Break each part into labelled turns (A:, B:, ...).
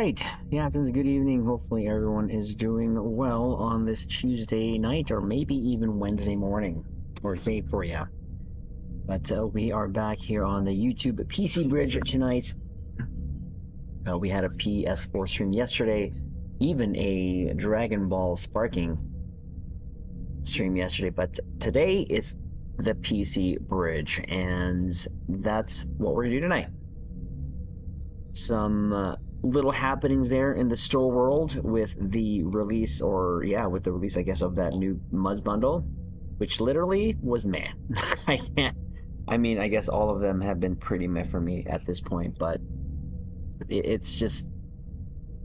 A: right. Yeah, it's good evening. Hopefully everyone is doing well on this Tuesday night or maybe even Wednesday morning or day for you. But we are back here on the YouTube PC Bridge tonight. We had a PS4 stream yesterday, even a Dragon Ball Sparking stream yesterday, but today is the PC Bridge, and that's what we're gonna do tonight. Some little happenings there in the store world with the release, with the release, I guess, of that new Muzz bundle, which literally was meh. I guess all of them have been pretty meh for me at this point, but it's just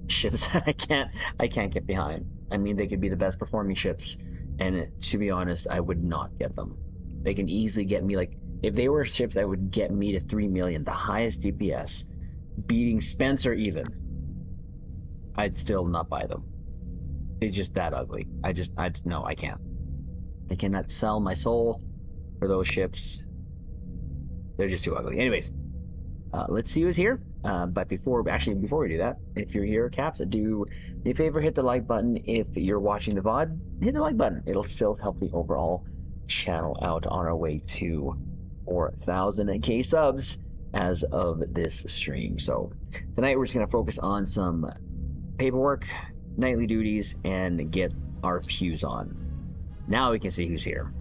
A: ships that I can't get behind. I mean, they could be the best performing ships, and to be honest, I would not get them. They can easily get me, like, if they were ships that would get me to 3 million, the highest DPS, beating Spencer even, I'd still not buy them. It's just that ugly. I just no, I can't. I cannot sell my soul for those ships. They're just too ugly. Anyways, let's see who's here. But before we do that, if you're here, Caps, do me a favor, hit the like button. If you're watching the VOD, hit the like button. It'll still help the overall channel out on our way to 4,000K subs as of this stream. So tonight we're just going to focus on some paperwork, nightly duties, and get our pews on. Now we can see who's here.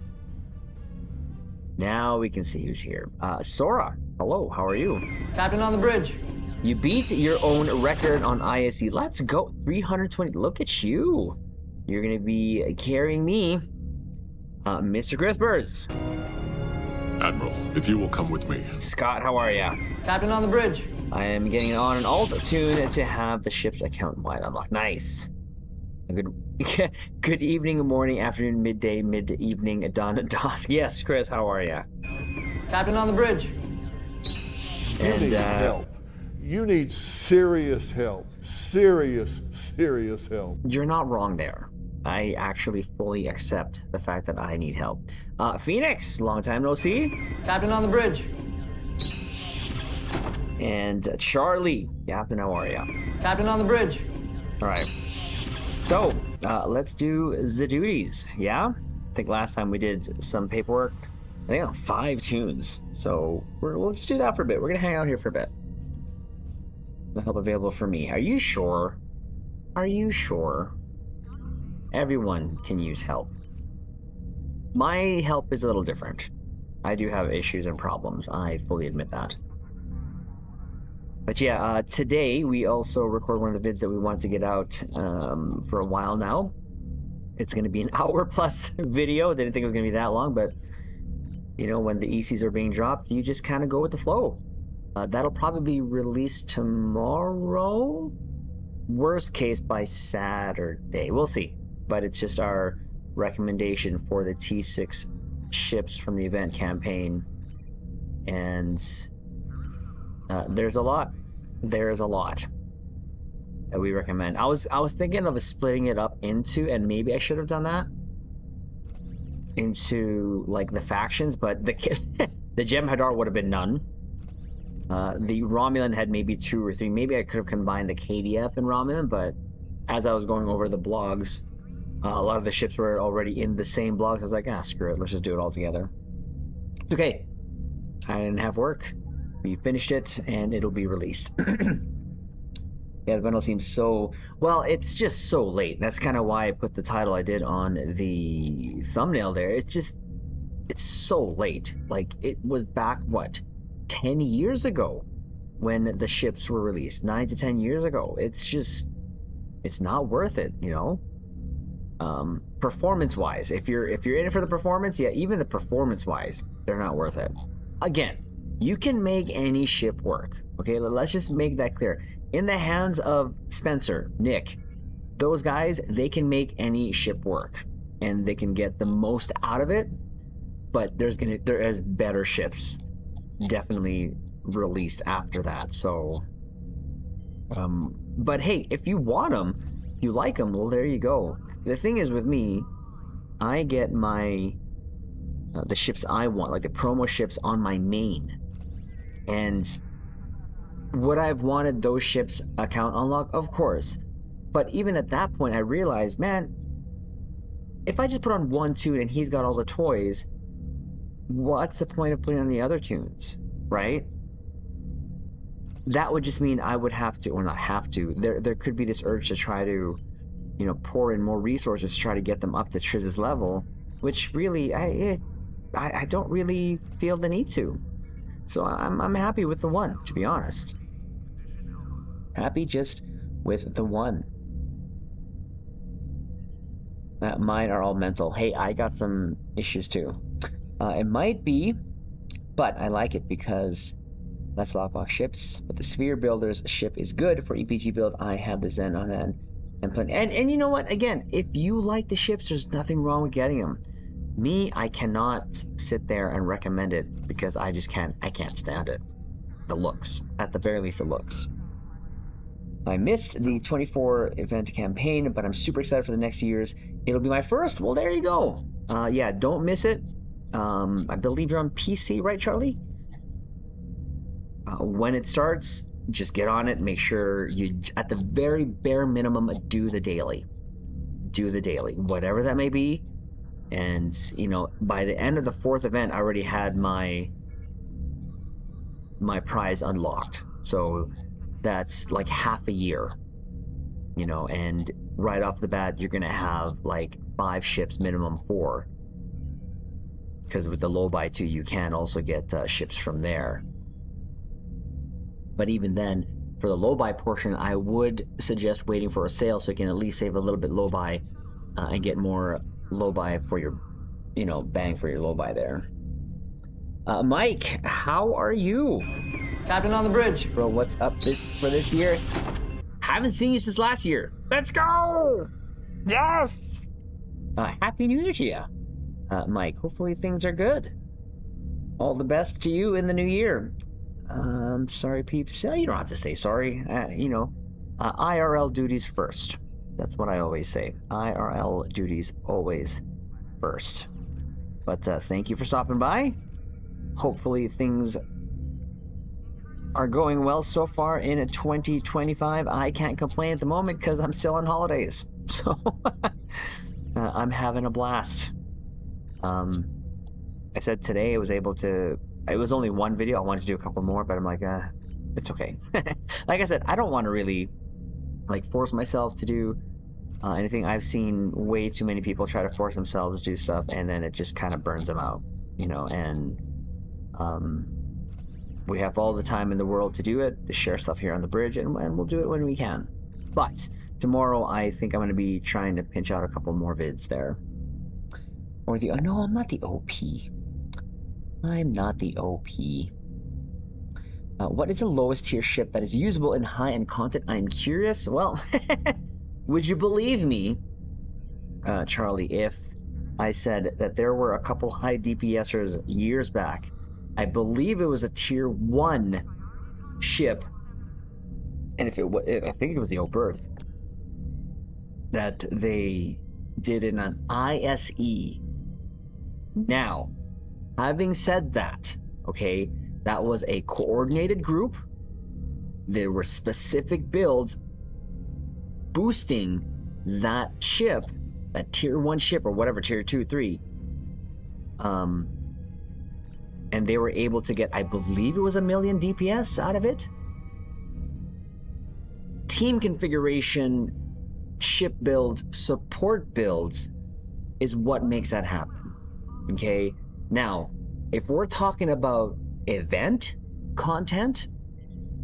A: Sora, hello, how are you?
B: Captain on the bridge.
A: You beat your own record on ISE. Let's go. 320. Look at you. You're going to be carrying me, Mr. Crispers.
C: Admiral, if you will come with me.
A: Scott, how are ya?
B: Captain on the bridge.
A: I am getting on an alt tune to have the ship's account wide unlocked. Nice. A good evening, morning, afternoon, midday, mid-evening, dawn, and dusk. Yes, Chris, how are ya?
B: Captain on the bridge.
D: You need help. You need serious help. Serious help.
A: You're not wrong there. I actually fully accept the fact that I need help. Phoenix, long time no see.
B: Captain on the bridge.
A: And Charlie, Captain, how are ya?
B: Captain on the bridge.
A: All right. So, let's do the duties, yeah? I think last time we did some paperwork. I think on 5 tunes. So, we'll just do that for a bit. We're going to hang out here for a bit. The help available for me. Are you sure? Are you sure? Everyone can use help. My help is a little different. I do have issues and problems. I fully admit that. But yeah, today we also record one of the vids that we wanted to get out for a while now. It's going to be an hour plus video. Didn't think it was going to be that long, but you know, when the ECs are being dropped, you just kind of go with the flow. That'll probably be released tomorrow. Worst case by Saturday. We'll see. But it's just our recommendation for the T6 ships from the event campaign. And there's a lot. There's a lot that we recommend. I was thinking of splitting it up into, and maybe I should have done that, into like the factions, but the Jem'Hadar would have been none. The Romulan had maybe 2 or 3. Maybe I could have combined the KDF and Romulan, but as I was going over the blogs, a lot of the ships were already in the same blogs. I was like, screw it, let's just do it all together. It's okay. I didn't have work. We finished it, and it'll be released. Yeah, the bundle seems so... Well, it's just so late. That's kind of why I put the title I did on the thumbnail there. It's so late. Like, it was back, what, 10 years ago when the ships were released. 9 to 10 years ago. It's not worth it, you know? Performance-wise, if you're in it for the performance, yeah, even the performance-wise, they're not worth it. Again, you can make any ship work. Okay, let's just make that clear. In the hands of Spencer, Nick, those guys, they can make any ship work, and they can get the most out of it. But there is better ships, definitely released after that. So, but hey, if you want them, you like them, well, there you go. The thing is with me, I get my the ships I want, like the promo ships on my main. And Would I have wanted those ships account unlock? Of course. But even at that point, I realized, man, if I just put on one tune and he's got all the toys, what's the point of putting on the other tunes, right? That would just mean I would have to, or not have to, there could be this urge to try to, you know, pour in more resources to try to get them up to Triz's level, which really, I don't really feel the need to. So I'm happy with the one, to be honest. Happy just with the one. Mine are all mental. Hey, I got some issues too. It might be, but I like it because less lockbox ships. But the Sphere Builder's ship is good for EPG build. I have the Zen on that. And you know what? Again, if you like the ships, there's nothing wrong with getting them. Me, I cannot sit there and recommend it because I just can't. I can't stand it. The looks, at the very least, the looks. I missed the 24 event campaign, but I'm super excited for the next year's. It'll be my first. Well, there you go. Yeah, don't miss it. I believe you're on PC, right, Charlie? When it starts, just get on it. Make sure you, at the very bare minimum, do the daily. Do the daily, whatever that may be. And, you know, by the end of the 4th event, I already had my prize unlocked. So that's like half a year, you know, and right off the bat, you're going to have like 5 ships, minimum 4. Because with the low buy too, you can also get ships from there. But even then, for the low buy portion, I would suggest waiting for a sale so you can at least save a little bit low buy and get more low buy for your, you know, bang for your low buy there. Mike, how are you?
B: Captain on the bridge.
A: Bro, what's up for this year? Haven't seen you since last year. Let's go! Yes! Happy New Year to you, Mike. Hopefully things are good. All the best to you in the new year. Sorry, peeps. You don't have to say sorry. You know, IRL duties first. That's what I always say. IRL duties always first. But thank you for stopping by. Hopefully things are going well so far in 2025. I can't complain at the moment because I'm still on holidays. So I'm having a blast. I said today I was able to... It was only one video. I wanted to do a couple more, but I'm like, it's okay. Like I said, I don't want to really like force myself to do anything. I've seen way too many people try to force themselves to do stuff, and then it just kind of burns them out, you know. And we have all the time in the world to do it, to share stuff here on the bridge, and we'll do it when we can. But tomorrow, I think I'm going to be trying to pinch out a couple more vids there. Or the... Oh, no, I'm not the OP. I'm not the OP. What is the lowest tier ship that is usable in high-end content? I'm curious. Well, would you believe me, Charlie, if I said that there were a couple high DPSers years back? I believe it was a tier 1 ship, and if I think it was the Oberth, that they did in an ISE. Now, having said that, okay, that was a coordinated group. There were specific builds boosting that ship, that tier 1 ship or whatever, tier 2, 3. And they were able to get, I believe it was 1 million DPS out of it. Team configuration, ship build, support builds is what makes that happen. Okay? Now, if we're talking about event content,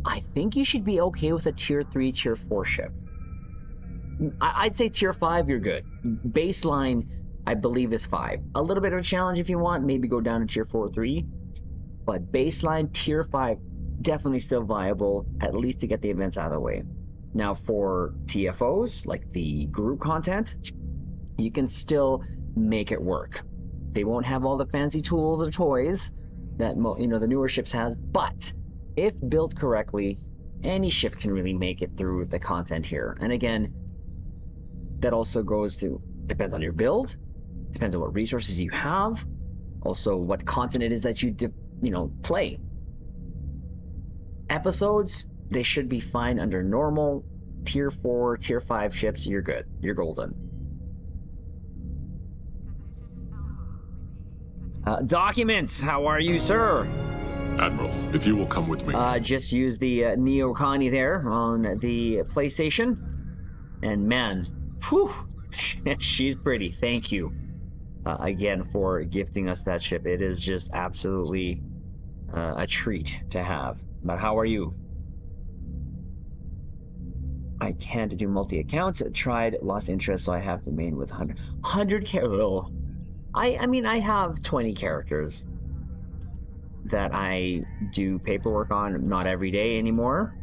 A: I think you should be okay with a tier 3, tier 4 ship. I'd say tier 5, you're good. Baseline, I believe, is 5. A little bit of a challenge if you want, maybe go down to tier 4 or 3. But baseline, tier 5, definitely still viable, at least to get the events out of the way. Now, for TFOs, like the group content, you can still make it work. They won't have all the fancy tools or toys that the newer ships has, but if built correctly, any ship can really make it through the content here. And again, that also depends on your build, depends on what resources you have, also what content it is that you play. Episodes, they should be fine under normal tier 4, tier 5 ships. You're good. You're golden. Documents. How are you, sir?
C: Admiral, if you will come with me.
A: Just use the Neo Connie there on the PlayStation. And man, whew, she's pretty. Thank you again for gifting us that ship. It is just absolutely a treat to have. But how are you? I can't do multi-account. Tried, lost interest, so I have to main with 100 characters. I mean, I have 20 characters that I do paperwork on, not every day anymore.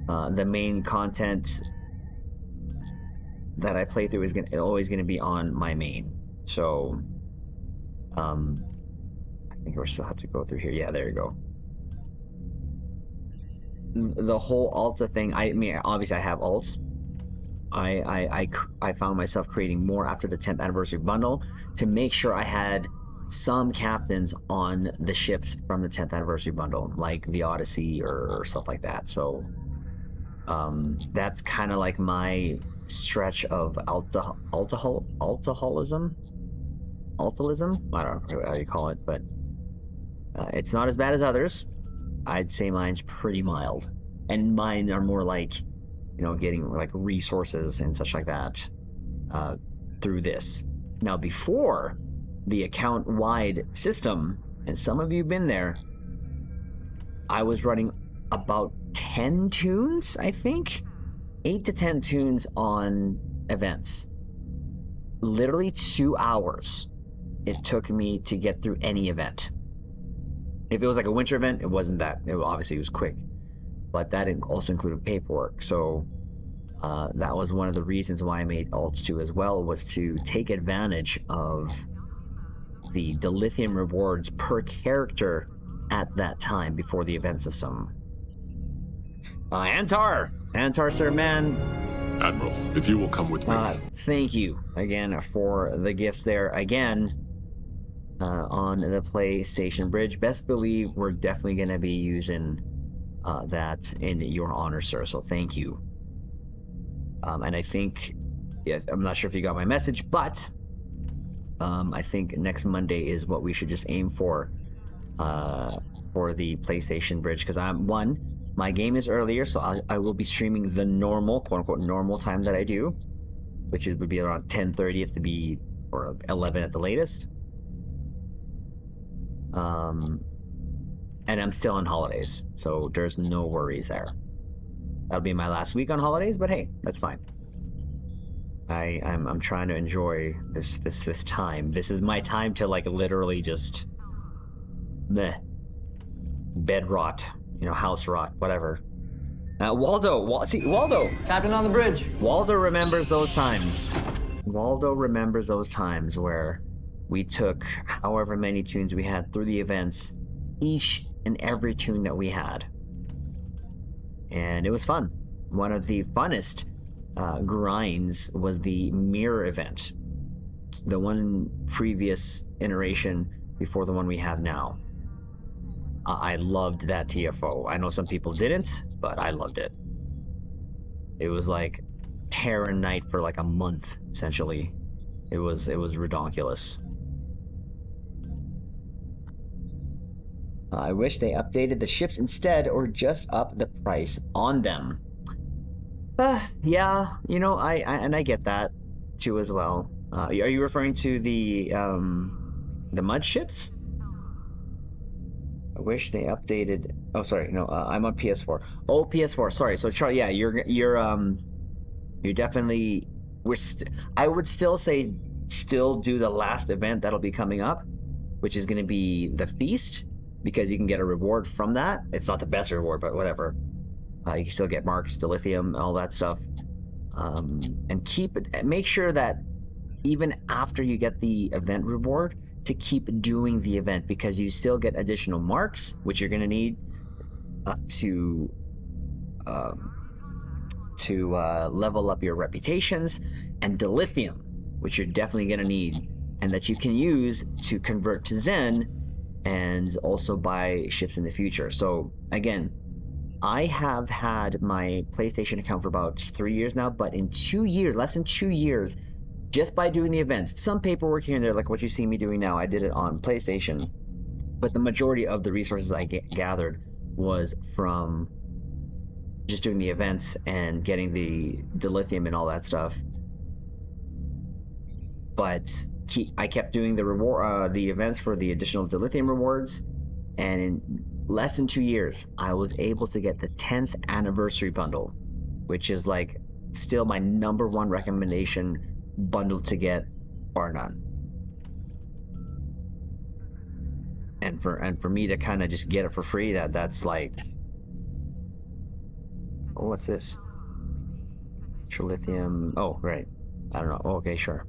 A: The main content that I play through is always going to be on my main. So, I think we still have to go through here. Yeah, there you go. The whole Alta thing, I mean, obviously I have alts. I found myself creating more after the 10th anniversary bundle to make sure I had some captains on the ships from the 10th anniversary bundle, like the Odyssey or stuff like that. So that's kind of like my stretch of altaholicism. I don't know how you call it, but it's not as bad as others. I'd say mine's pretty mild, and mine are more like, you know, getting like resources and such like that through this. Now, before the account-wide system, and some of you have been there, I was running about 10 tunes, I think, 8 to 10 tunes on events. Literally 2 hours it took me to get through any event. If it was like a winter event, it wasn't that. Obviously, it was quick. But that also included paperwork. So that was one of the reasons why I made alts 2 as well, was to take advantage of the dilithium rewards per character at that time before the event system. Antar, sir, man.
C: Admiral, if you will come with me.
A: Thank you again for the gifts there again on the PlayStation Bridge. Best believe we're definitely going to be using that in your honor, sir. So thank you. And I think, yeah, I'm not sure if you got my message, but I think next Monday is what we should just aim for the PlayStation Bridge, because my game is earlier, so I will be streaming the normal, quote-unquote, normal time that I do, which would be around 10:30 if to be, or 11 at the latest. And I'm still on holidays, so there's no worries there. That'll be my last week on holidays, but hey, that's fine. I'm trying to enjoy this time. This is my time to like literally just bed rot, you know, house rot, whatever. Waldo.
B: Captain on the bridge.
A: Waldo remembers those times. Waldo remembers those times where we took however many tunes we had through the events, each and every tune that we had. And it was fun. One of the funnest grinds was the mirror event. The one previous iteration before the one we have now. I loved that TFO. I know some people didn't, but I loved it. It was like Terran Night for like a month, essentially. It was redonkulous. I wish they updated the ships instead, or just up the price on them. Yeah, you know, I get that too as well. Are you referring to the mud ships? I wish they updated. Oh, sorry, no, I'm on PS4. Oh, PS4. Sorry. So, Charlie, yeah, you're definitely. I would still say, still do the last event that'll be coming up, which is going to be the feast, because you can get a reward from that. It's not the best reward, but whatever. You can still get marks, dilithium, all that stuff, and make sure that even after you get the event reward, to keep doing the event, because you still get additional marks, which you're going to need to level up your reputations, and dilithium, which you're definitely going to need, and that you can use to convert to Zen and also buy ships in the future. So again, I have had my PlayStation account for about 3 years now, but in 2 years, less than 2 years, just by doing the events, some paperwork here and there, like what you see me doing now, I did it on PlayStation. But the majority of the resources I gathered was from just doing the events and getting the dilithium and all that stuff. But I kept doing the events for the additional dilithium rewards, and in less than 2 years, I was able to get the 10th anniversary bundle, which is like still my #1 recommendation bundle to get, bar none. And for me to kind of just get it for free, that's like, oh, what's this? Trilithium. Oh, right. I don't know. Oh, okay, sure.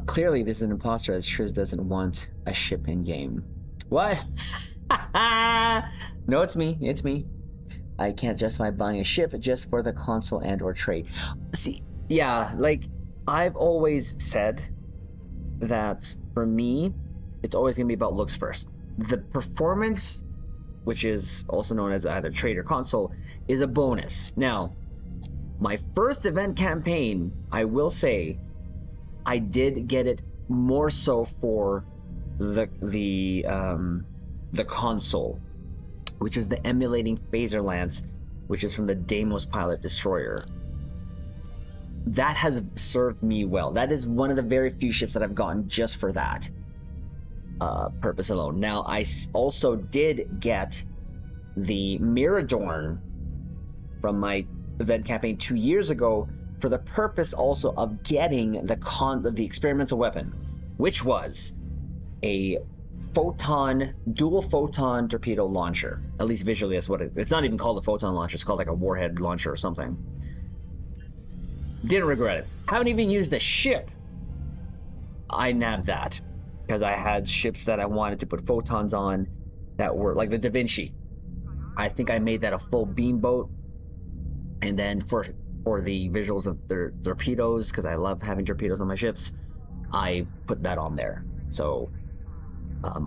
A: Clearly, this is an imposter, as Triz doesn't want a ship in game. What? No, it's me. It's me. I can't justify buying a ship just for the console and/or trade. See, yeah, like I've always said that for me, it's always gonna be about looks first. The performance, which is also known as either trade or console, is a bonus. Now, my first event campaign, I will say, I did get it more so for the console, which is the emulating phaser lance, which is from the Deimos pilot destroyer. That has served me well. That is one of the very few ships that I've gotten just for that purpose alone. Now, I also did get the Miradorn from my event campaign 2 years ago for the purpose also of getting the experimental weapon, which was a dual photon torpedo launcher. At least visually, that's what it's not even called a photon launcher. It's called like a warhead launcher or something. Didn't regret it. Haven't even used the ship. I nabbed that because I had ships that I wanted to put photons on that were like the Da Vinci. I think I made that a full beam boat, and then for the visuals of their torpedoes, because I love having torpedoes on my ships, I put that on there. So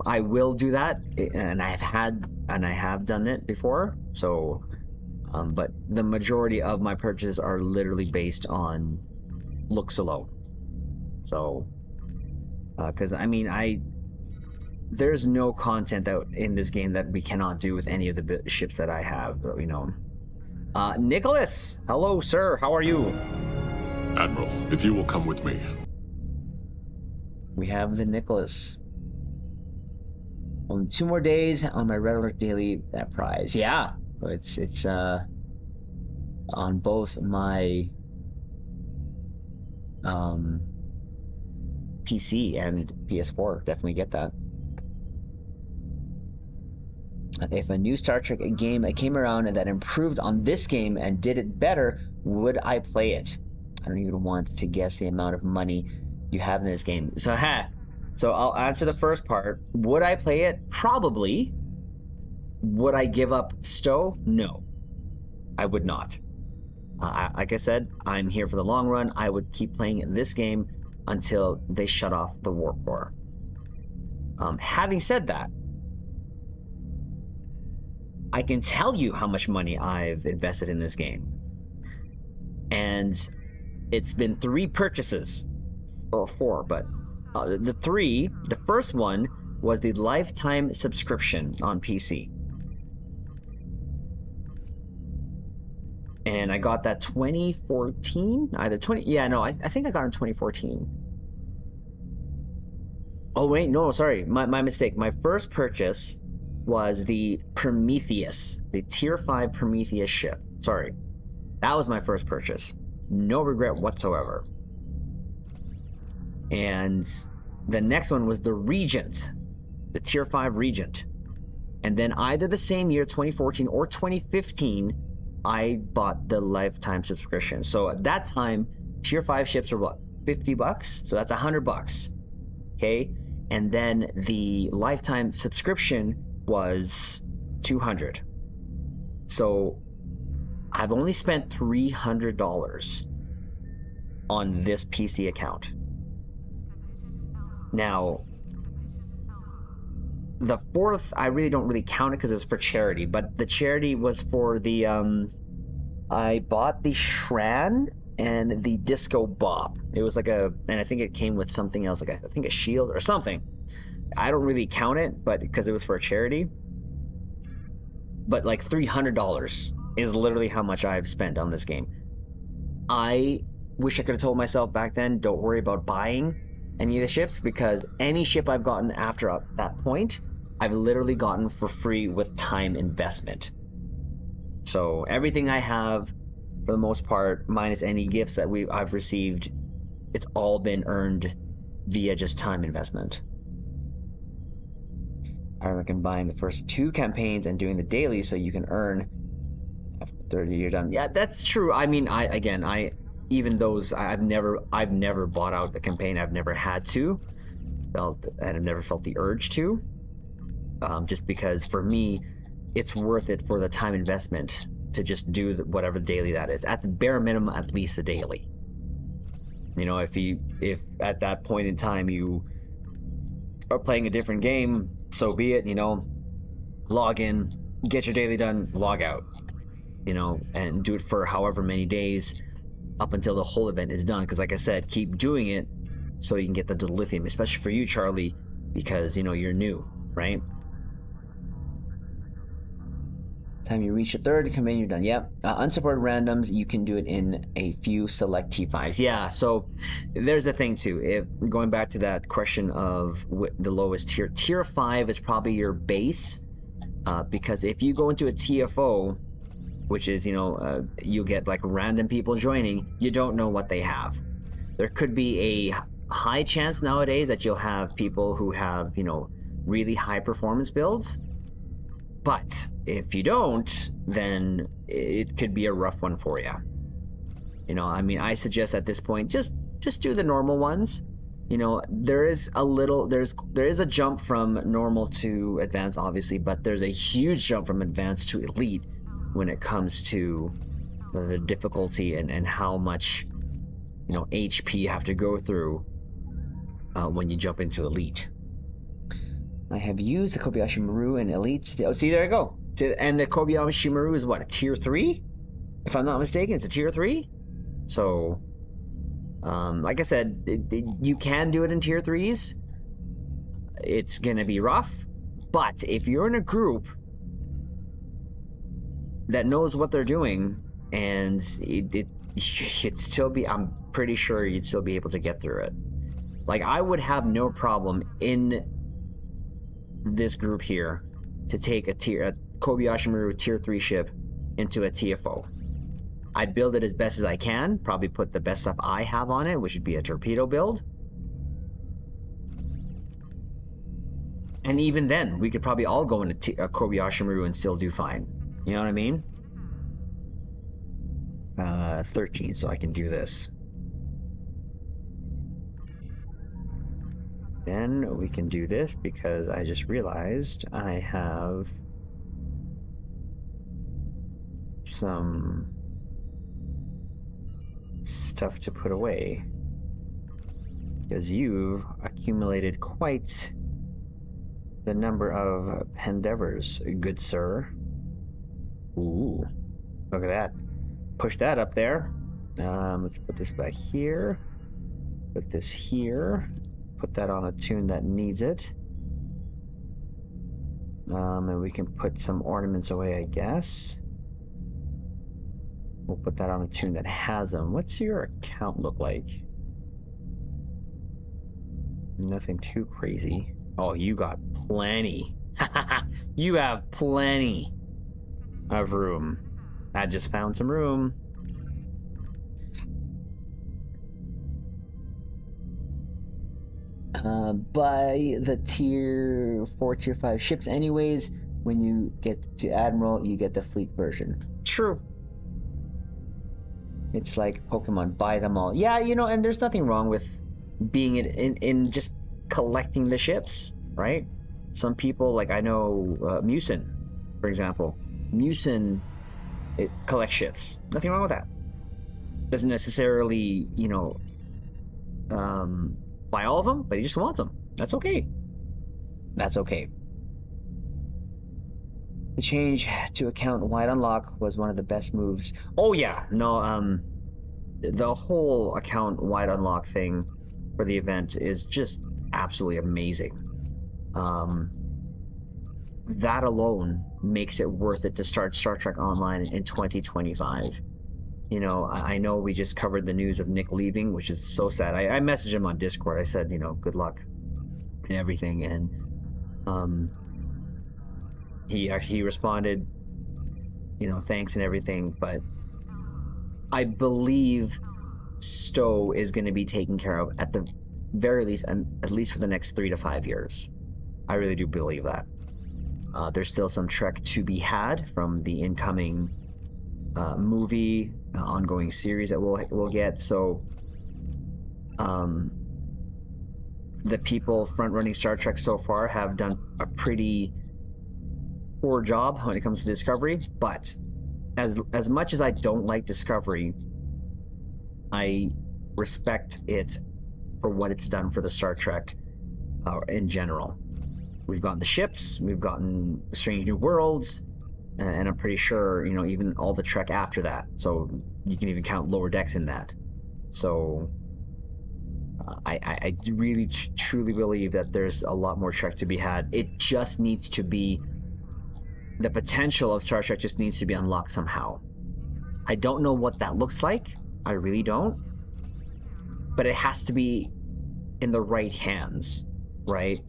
A: I will do that, and I have done it before. So, but the majority of my purchases are literally based on looks alone. So, because I mean, there's no content that in this game that we cannot do with any of the ships that I have, you know. Nicholas, hello, sir. How are you?
C: Admiral, if you will come with me.
A: We have the Nicholas. Only 2 more days on my regular daily prize. Yeah, it's on both my PC and PS4. Definitely get that. If a new Star Trek game came around that improved on this game and did it better, would I play it? I don't even want to guess the amount of money you have in this game. So I'll answer the first part. Would I play it? Probably. Would I give up Stowe? No, I would not. Like I said, I'm here for the long run. I would keep playing this game until they shut off the warp core. Having said that, I can tell you how much money I've invested in this game. And it's been 3 purchases. Or 4, but the first one was the lifetime subscription on PC. And I got that 2014, I think I got it in 2014. Oh wait, no, sorry, my mistake. My first purchase was the Prometheus, the Tier 5 Prometheus ship. Sorry, that was my first purchase. No regret whatsoever. And the next one was the Regent, the Tier 5 Regent. And then either the same year, 2014 or 2015, I bought the lifetime subscription. So at that time, Tier 5 ships were what, $50? So that's $100. Okay? And then the lifetime subscription was $200. So I've only spent $300 on this PC account. Now, the fourth, I really don't really count it because it was for charity, but the charity was for the I bought the Shran and the Disco Bop. It was like and I think it came with something else, like I think a shield or something. I don't really count it, but because it was for a charity. But like $300 is literally how much I've spent on this game. I wish I could have told myself back then, don't worry about buying any of the ships, because any ship I've gotten after that point, I've literally gotten for free with time investment. So everything I have, for the most part, minus any gifts that I've received, it's all been earned via just time investment. I reckon buying the first 2 campaigns and doing the daily so you can earn after 30 you're done. Yeah, that's true. I mean, even those, I've never bought out the campaign. I've never had to, and I've never felt the urge to, just because for me, it's worth it for the time investment to just do whatever daily that is. At the bare minimum, at least the daily. You know, if at that point in time you are playing a different game, so be it. You know, log in, get your daily done, log out. You know, and do it for however many days up until the whole event is done. Because like I said, keep doing it so you can get the dilithium, especially for you, Charlie, because, you know, you're new, right? Time you reach your third campaign, you're done. Yep. Unsupported randoms, you can do it in a few select T5s. Yeah, so there's a thing too. If going back to that question of the lowest tier, tier 5 is probably your base, because if you go into a TFO, which is, you know, you get like random people joining, you don't know what they have. There could be a high chance nowadays that you'll have people who have, you know, really high performance builds. But if you don't, then it could be a rough one for you. You know, I mean, I suggest at this point, just do the normal ones. You know, there is a jump from normal to advanced, obviously, but there's a huge jump from advanced to elite when it comes to the difficulty and how much, you know, HP you have to go through when you jump into elite. I have used the Kobayashi Maru in elite. Oh, see, there I go. And the Kobayashi Maru is what, a tier 3? If I'm not mistaken, it's a tier 3. So, like I said, you can do it in tier 3s. It's gonna be rough, but if you're in a group that knows what they're doing, and you'd still be, I'm pretty sure you'd still be able to get through it. Like, I would have no problem in this group here to take a Kobayashi Maru tier 3 ship into a TFO. I'd build it as best as I can, probably put the best stuff I have on it, which would be a torpedo build. And even then, we could probably all go into a Kobayashi Maru and still do fine. You know what I mean? 13, so I can do this. Then we can do this because I just realized I have some stuff to put away. Because you've accumulated quite the number of endeavors, good sir. Ooh, look at that. Push that up there. Let's put this back here. Put this here. Put that on a tune that needs it. And we can put some ornaments away, I guess. We'll put that on a tune that has them. What's your account look like? Nothing too crazy. Oh, you got plenty. You have plenty of room. I just found some room. Buy the tier 4, tier 5 ships anyways. When you get to Admiral, you get the fleet version. True. It's like Pokemon, buy them all. Yeah, you know, and there's nothing wrong with being in just collecting the ships, right? Some people, like I know Musin, for example. Musin, it collects ships. Nothing wrong with that. Doesn't necessarily, you know, buy all of them, but he just wants them. That's okay. That's okay. The change to account wide unlock was one of the best moves. Oh yeah, no, the whole account wide unlock thing for the event is just absolutely amazing. That alone makes it worth it to start Star Trek Online in 2025. You know, I know we just covered the news of Nick leaving, which is so sad. I messaged him on Discord. I said, you know, good luck and everything, and he responded, you know, thanks and everything. But I believe Stowe is going to be taken care of at the very least, and at least for the next 3 to 5 years. I really do believe that. There's still some Trek to be had from the incoming movie, ongoing series that we'll get. So, the people front running Star Trek so far have done a pretty poor job when it comes to Discovery. But as much as I don't like Discovery, I respect it for what it's done for the Star Trek in general. We've gotten the ships, we've gotten Strange New Worlds, and I'm pretty sure, you know, even all the Trek after that. So you can even count Lower Decks in that. So I really truly believe that there's a lot more Trek to be had. It just needs to be, the potential of Star Trek just needs to be unlocked somehow. I don't know what that looks like. I really don't. But it has to be in the right hands, right?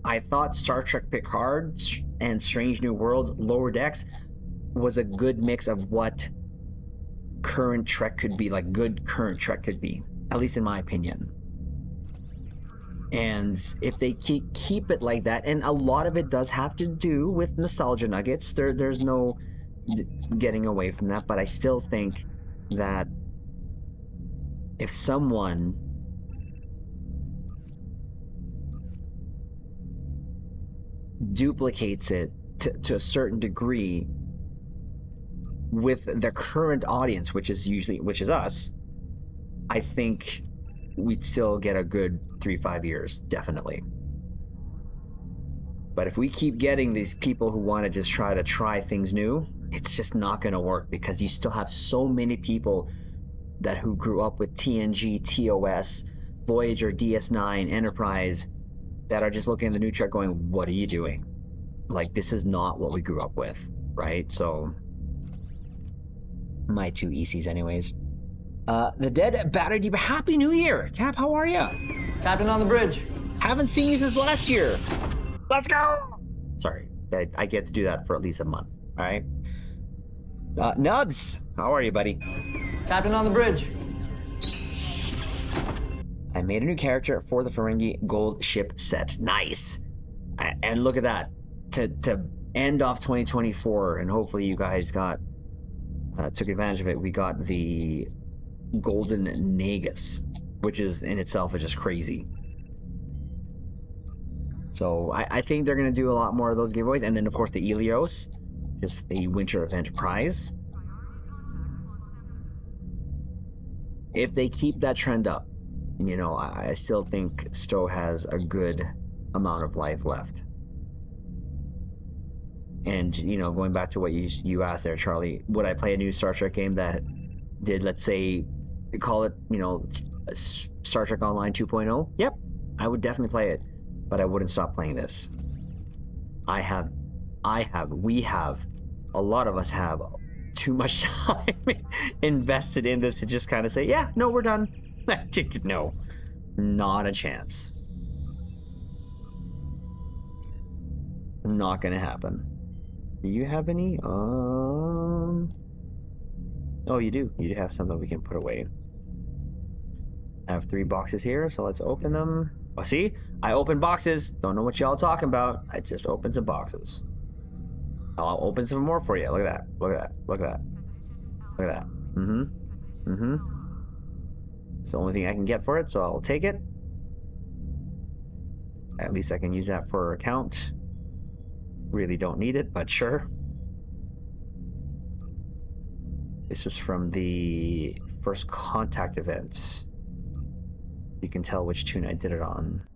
A: I thought Star Trek Picard and Strange New Worlds Lower Decks was a good mix of what current Trek could be, like good current Trek could be, at least in my opinion. And if they keep it like that, and a lot of it does have to do with nostalgia nuggets, there's no getting away from that, but I still think that if someone duplicates it to a certain degree with the current audience, which is us, I think we'd still get a good 3-5 years, definitely. But if we keep getting these people who want to just try things new, it's just not going to work, because you still have so many people who grew up with TNG, TOS, Voyager, DS9, Enterprise, that are just looking at the new Trek going, what are you doing? Like, this is not what we grew up with, right? So, my 2 ECs anyways. The Dead Battery Deep, Happy New Year! Cap, how are ya?
B: Captain on the bridge.
A: Haven't seen you since last year. Let's go! Sorry, I get to do that for at least a month, alright? Nubs, how are you, buddy?
B: Captain on the bridge.
A: I made a new character for the Ferengi Gold Ship set. Nice. And look at that. To end off 2024, and hopefully you guys took advantage of it, we got the Golden Nagus, which is in itself is just crazy. So I think they're going to do a lot more of those giveaways. And then, of course, the Ilios, just a winter event prize. If they keep that trend up, you know, I still think Stowe has a good amount of life left. And, you know, going back to what you asked there, Charlie, would I play a new Star Trek game that did, let's say, call it, you know, Star Trek Online 2.0? Yep, I would definitely play it, but I wouldn't stop playing this. We have, a lot of us have too much time invested in this to just kind of say, yeah, no, we're done. No, not a chance. Not gonna happen. Do you have any? Oh, you do. You do have some that we can put away. I have 3 boxes here, so let's open them. Oh, see? I open boxes. Don't know what y'all talking about. I just opened some boxes. I'll open some more for you. Look at that. Look at that. Look at that. Look at that. It's the only thing I can get for it, so I'll take it. At least I can use that for account. Really don't need it, but sure. This is from the First Contact event. You can tell which tune I did it on.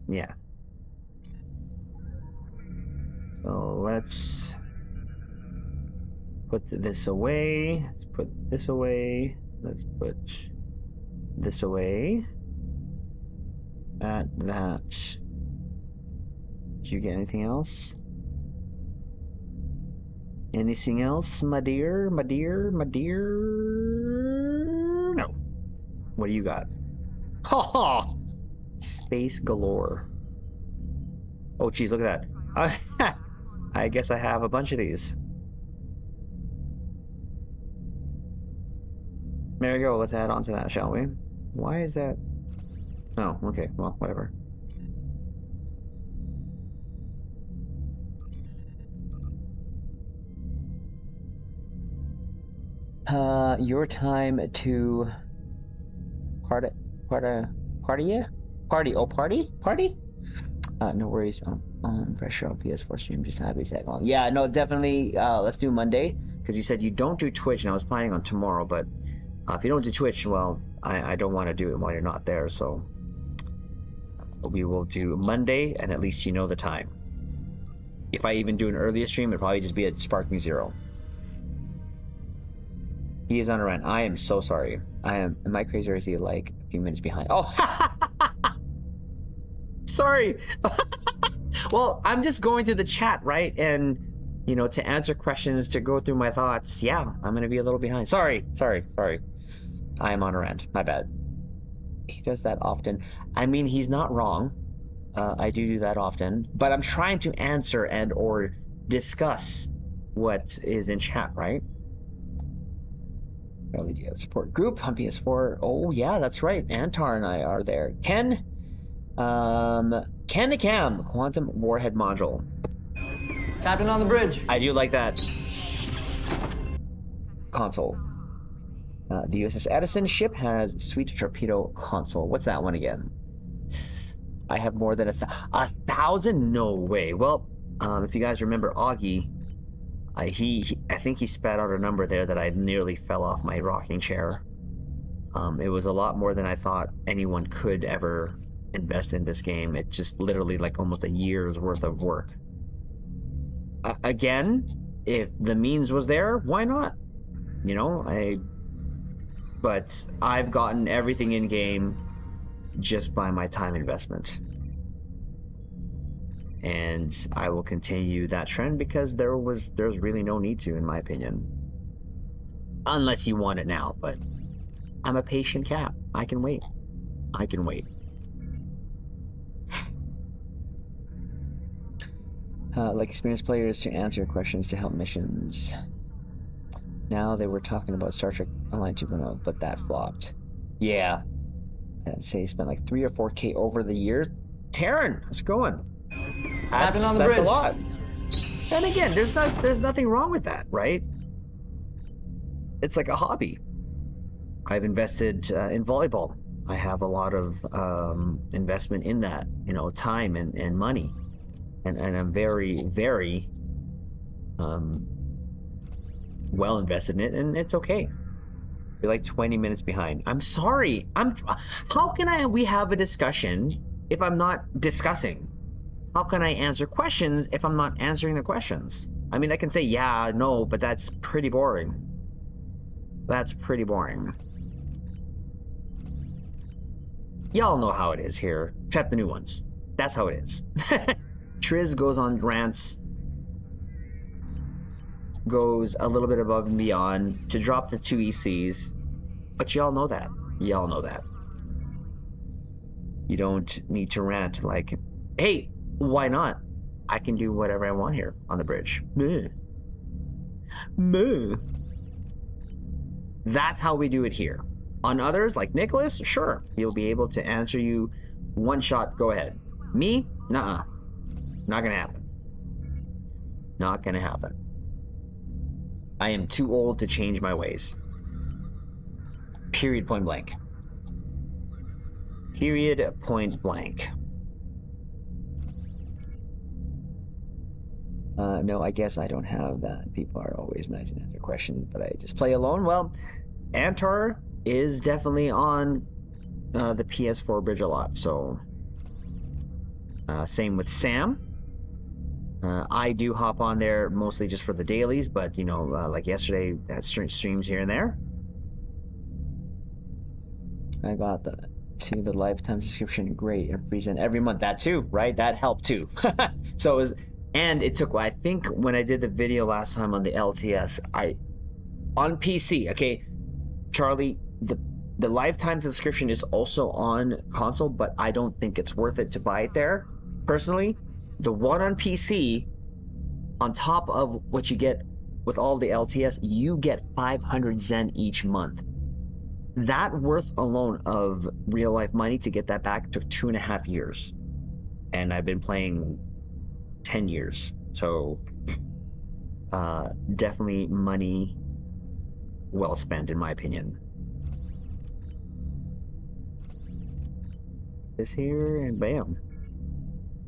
A: Yeah. So let's put this away. Let's put this away. Let's put this away. That. Did you get anything else? Anything else, my dear? My dear? My dear? No. What do you got? Ha ha! Space galore. Oh, geez, look at that. I guess I have a bunch of these. There we go. Let's add on to that, shall we? Why is that? Oh, okay. Well, whatever. Your time to party? No worries. Pressure on PS4 stream. Just happy to tag along. Yeah, no, definitely. Let's do Monday because you said you don't do Twitch, and I was planning on tomorrow. But if you don't do Twitch, well, I don't want to do it while you're not there. So we will do Monday, and at least you know the time. If I even do an earlier stream, it'd probably just be at Sparking Zero. He is on a run. I am so sorry. Am I crazy or is he like a few minutes behind? Oh, sorry. Well, I'm just going through the chat, right? And, you know, to answer questions, to go through my thoughts. Yeah, I'm going to be a little behind. Sorry. I am on a rant. My bad. He does that often. I mean, he's not wrong. I do that often. But I'm trying to answer and or discuss what is in chat, right? LED support group on PS4. Oh yeah, that's right. Antar and I are there. Ken the Cam, Quantum Warhead Module.
B: Captain on the bridge.
A: I do like that console. The USS Edison ship has Sweet Torpedo console. What's that one again? I have more than 1,000? No way. Well, if you guys remember Augie, I think he spat out a number there that I nearly fell off my rocking chair. It was a lot more than I thought anyone could ever invest in this game. It's just literally like almost a year's worth of work. Again, if the means was there, why not? You know, but I've gotten everything in game just by my time investment. And I will continue that trend because there's really no need to, in my opinion. Unless you want it now, but I'm a patient cat. I can wait. Like experienced players to answer questions to help missions. Now they were talking about Star Trek Online 2.0, but that flopped. Yeah. I'd say he spent like 3 or 4K over the years. Taryn, how's it going? That's a lot. And again, there's nothing wrong with that, right? It's like a hobby. I've invested in volleyball. I have a lot of investment in that, you know, time and money, and I'm very, very well invested in it, and it's okay. You're like 20 minutes behind. I'm sorry. How can we have a discussion if I'm not discussing? How can I answer questions if I'm not answering the questions? I mean, I can say yeah, no, but that's pretty boring. Y'all know how it is here, except the new ones. That's how it is. Triz goes on rants, goes a little bit above and beyond to drop the 2 ECs, but y'all know that. You don't need to rant like, hey, why not? I can do whatever I want here on the bridge. That's how we do it here. On others, like Nicholas, sure, he'll be able to answer you one shot, go ahead. Me? Nuh-uh. Not gonna happen. I am too old to change my ways. Period, point blank. No, I guess I don't have that. People are always nice and answer questions, but I just play alone. Well, Antar is definitely on the PS4 bridge a lot, so Same with Sam. I do hop on there mostly just for the dailies, but you know, like yesterday, that streams here and there. I got the lifetime subscription, great, and present every month. That too, right? That helped too. So it was, and it took. I think when I did the video last time on the LTS, on PC. Okay, Charlie, the lifetime subscription is also on console, but I don't think it's worth it to buy it there. Personally, the one on PC, on top of what you get with all the LTS, you get 500 Zen each month. That worth alone of real life money to get that back took 2.5 years. And I've been playing 10 years. So definitely money well spent in my opinion. This here and bam.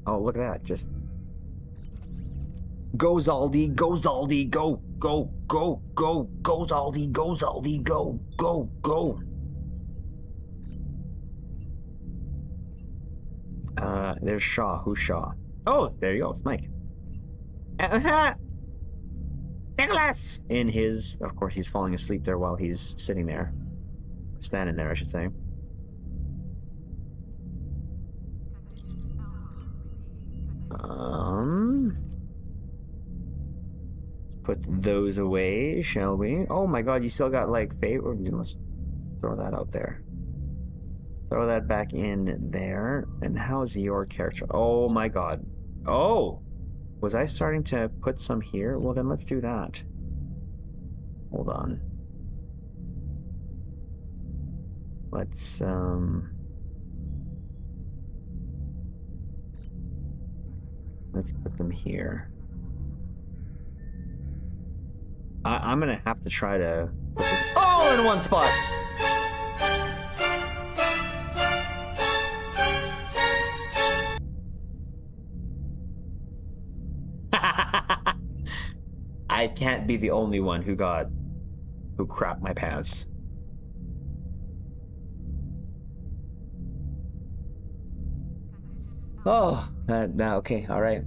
A: Oh, look at that. Just go Zaldi, go Zaldi, go, go, go, go, go Zaldi, go Zaldi, go, go, go. There's Shaw. Who's Shaw? Oh, there you go. It's Mike. Nicholas! In his, of course, he's falling asleep there while he's sitting there. Standing there, I should say. Let's put those away, shall we? Oh my god, you still got like favor. Let's throw that out there. Throw that back in there. And how's your character? Oh my god. Oh! Was I starting to put some here? Well then let's do that. Hold on. Let's put them here. I'm gonna have to try to put this all in one spot. I can't be the only one who crapped my pants. Oh, okay, all right.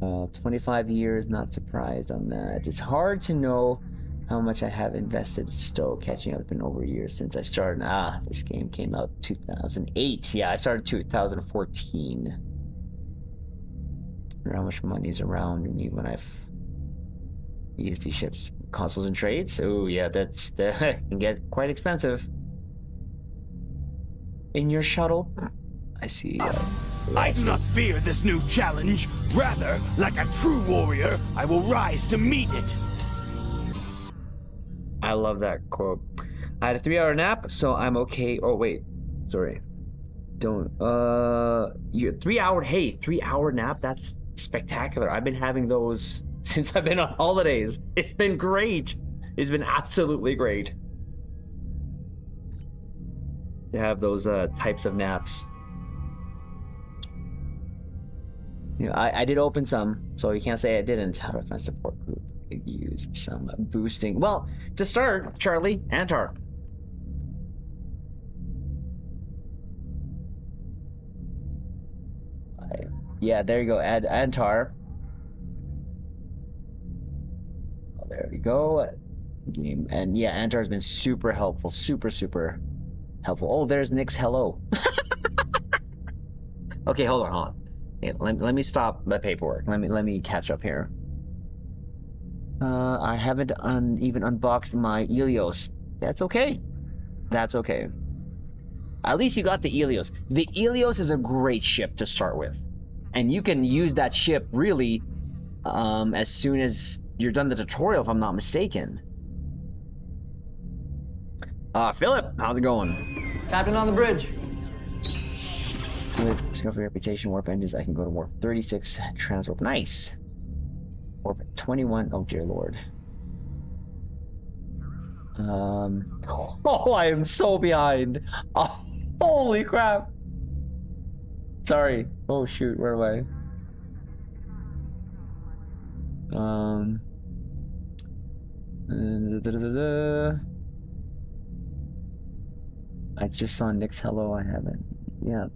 A: 25 years, not surprised on that. It's hard to know how much I have invested. Still catching up. It's been over a year since I started. This game came out 2008. Yeah, I started 2014. How much money's around me when I've used these ships, consoles and trades? Oh yeah, that can get quite expensive. In your shuttle, I see.
E: I do not fear this new challenge. Rather, like a true warrior, I will rise to meet it.
A: I love that quote. I had a 3-hour nap, so I'm okay. Oh wait, sorry. Don't. Your 3-hour nap. That's spectacular. I've been having those since I've been on holidays. It's been great. It's been absolutely great to have those types of naps. You know, I did open some, so you can't say I didn't. How do I find support group? Could use some boosting. Well, to start, Charlie, Antar. Yeah, there you go. Add Antar. Oh, there we go. And yeah, Antar's been super helpful. Super helpful. Oh, there's Nick's hello. Okay, hold on. Okay, let me stop the paperwork. Let me catch up here. I haven't even unboxed my Ilios. That's okay. That's okay. At least you got the Ilios. The Ilios is a great ship to start with. And you can use that ship really as soon as you're done the tutorial, if I'm not mistaken. Philip, how's it going?
B: Captain on the bridge.
A: With Discovery Reputation Warp Engines, I can go to Warp 36, Transwarp. Nice. Warp 21. Oh, dear Lord. Oh, I am so behind. Oh, holy crap. Sorry. Oh shoot, where am I? I just saw Nick's hello. I haven't. Yeah.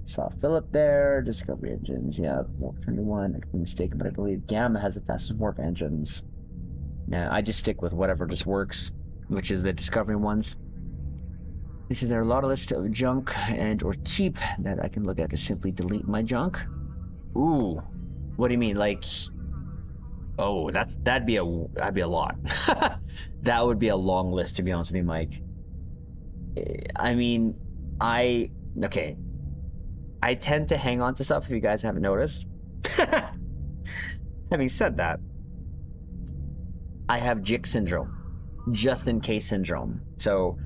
A: Saw Philip there. Discovery engines. Yeah, Warp 21. I could be mistaken, but I believe Gamma has the fastest warp engines. Nah, I just stick with whatever just works, which is the Discovery ones. This is there a lot of list of junk and or keep that I can look at to simply delete my junk. Ooh, what do you mean? Like, oh, that'd be a lot. That would be a long list, to be honest with you, Mike. I mean, okay. I tend to hang on to stuff, if you guys haven't noticed. Having said that, I have JIC syndrome, just in case syndrome. So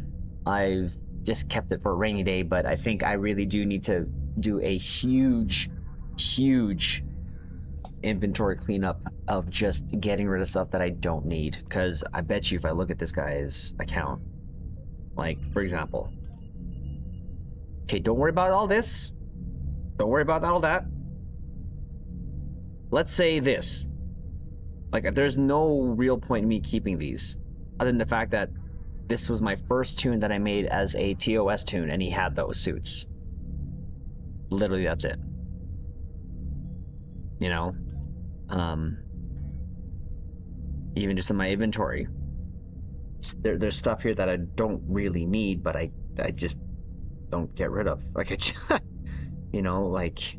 A: I've just kept it for a rainy day, but I think I really do need to do a huge inventory cleanup of just getting rid of stuff that I don't need. Because I bet you if I look at this guy's account, like, for example, okay, don't worry about all this. Don't worry about all that. Let's say this. Like, there's no real point in me keeping these, other than the fact that this was my first tune that I made as a TOS tune, and he had those suits. Literally, that's it. You know? Even just in my inventory. There's stuff here that I don't really need, but I just don't get rid of. Like, you know, like...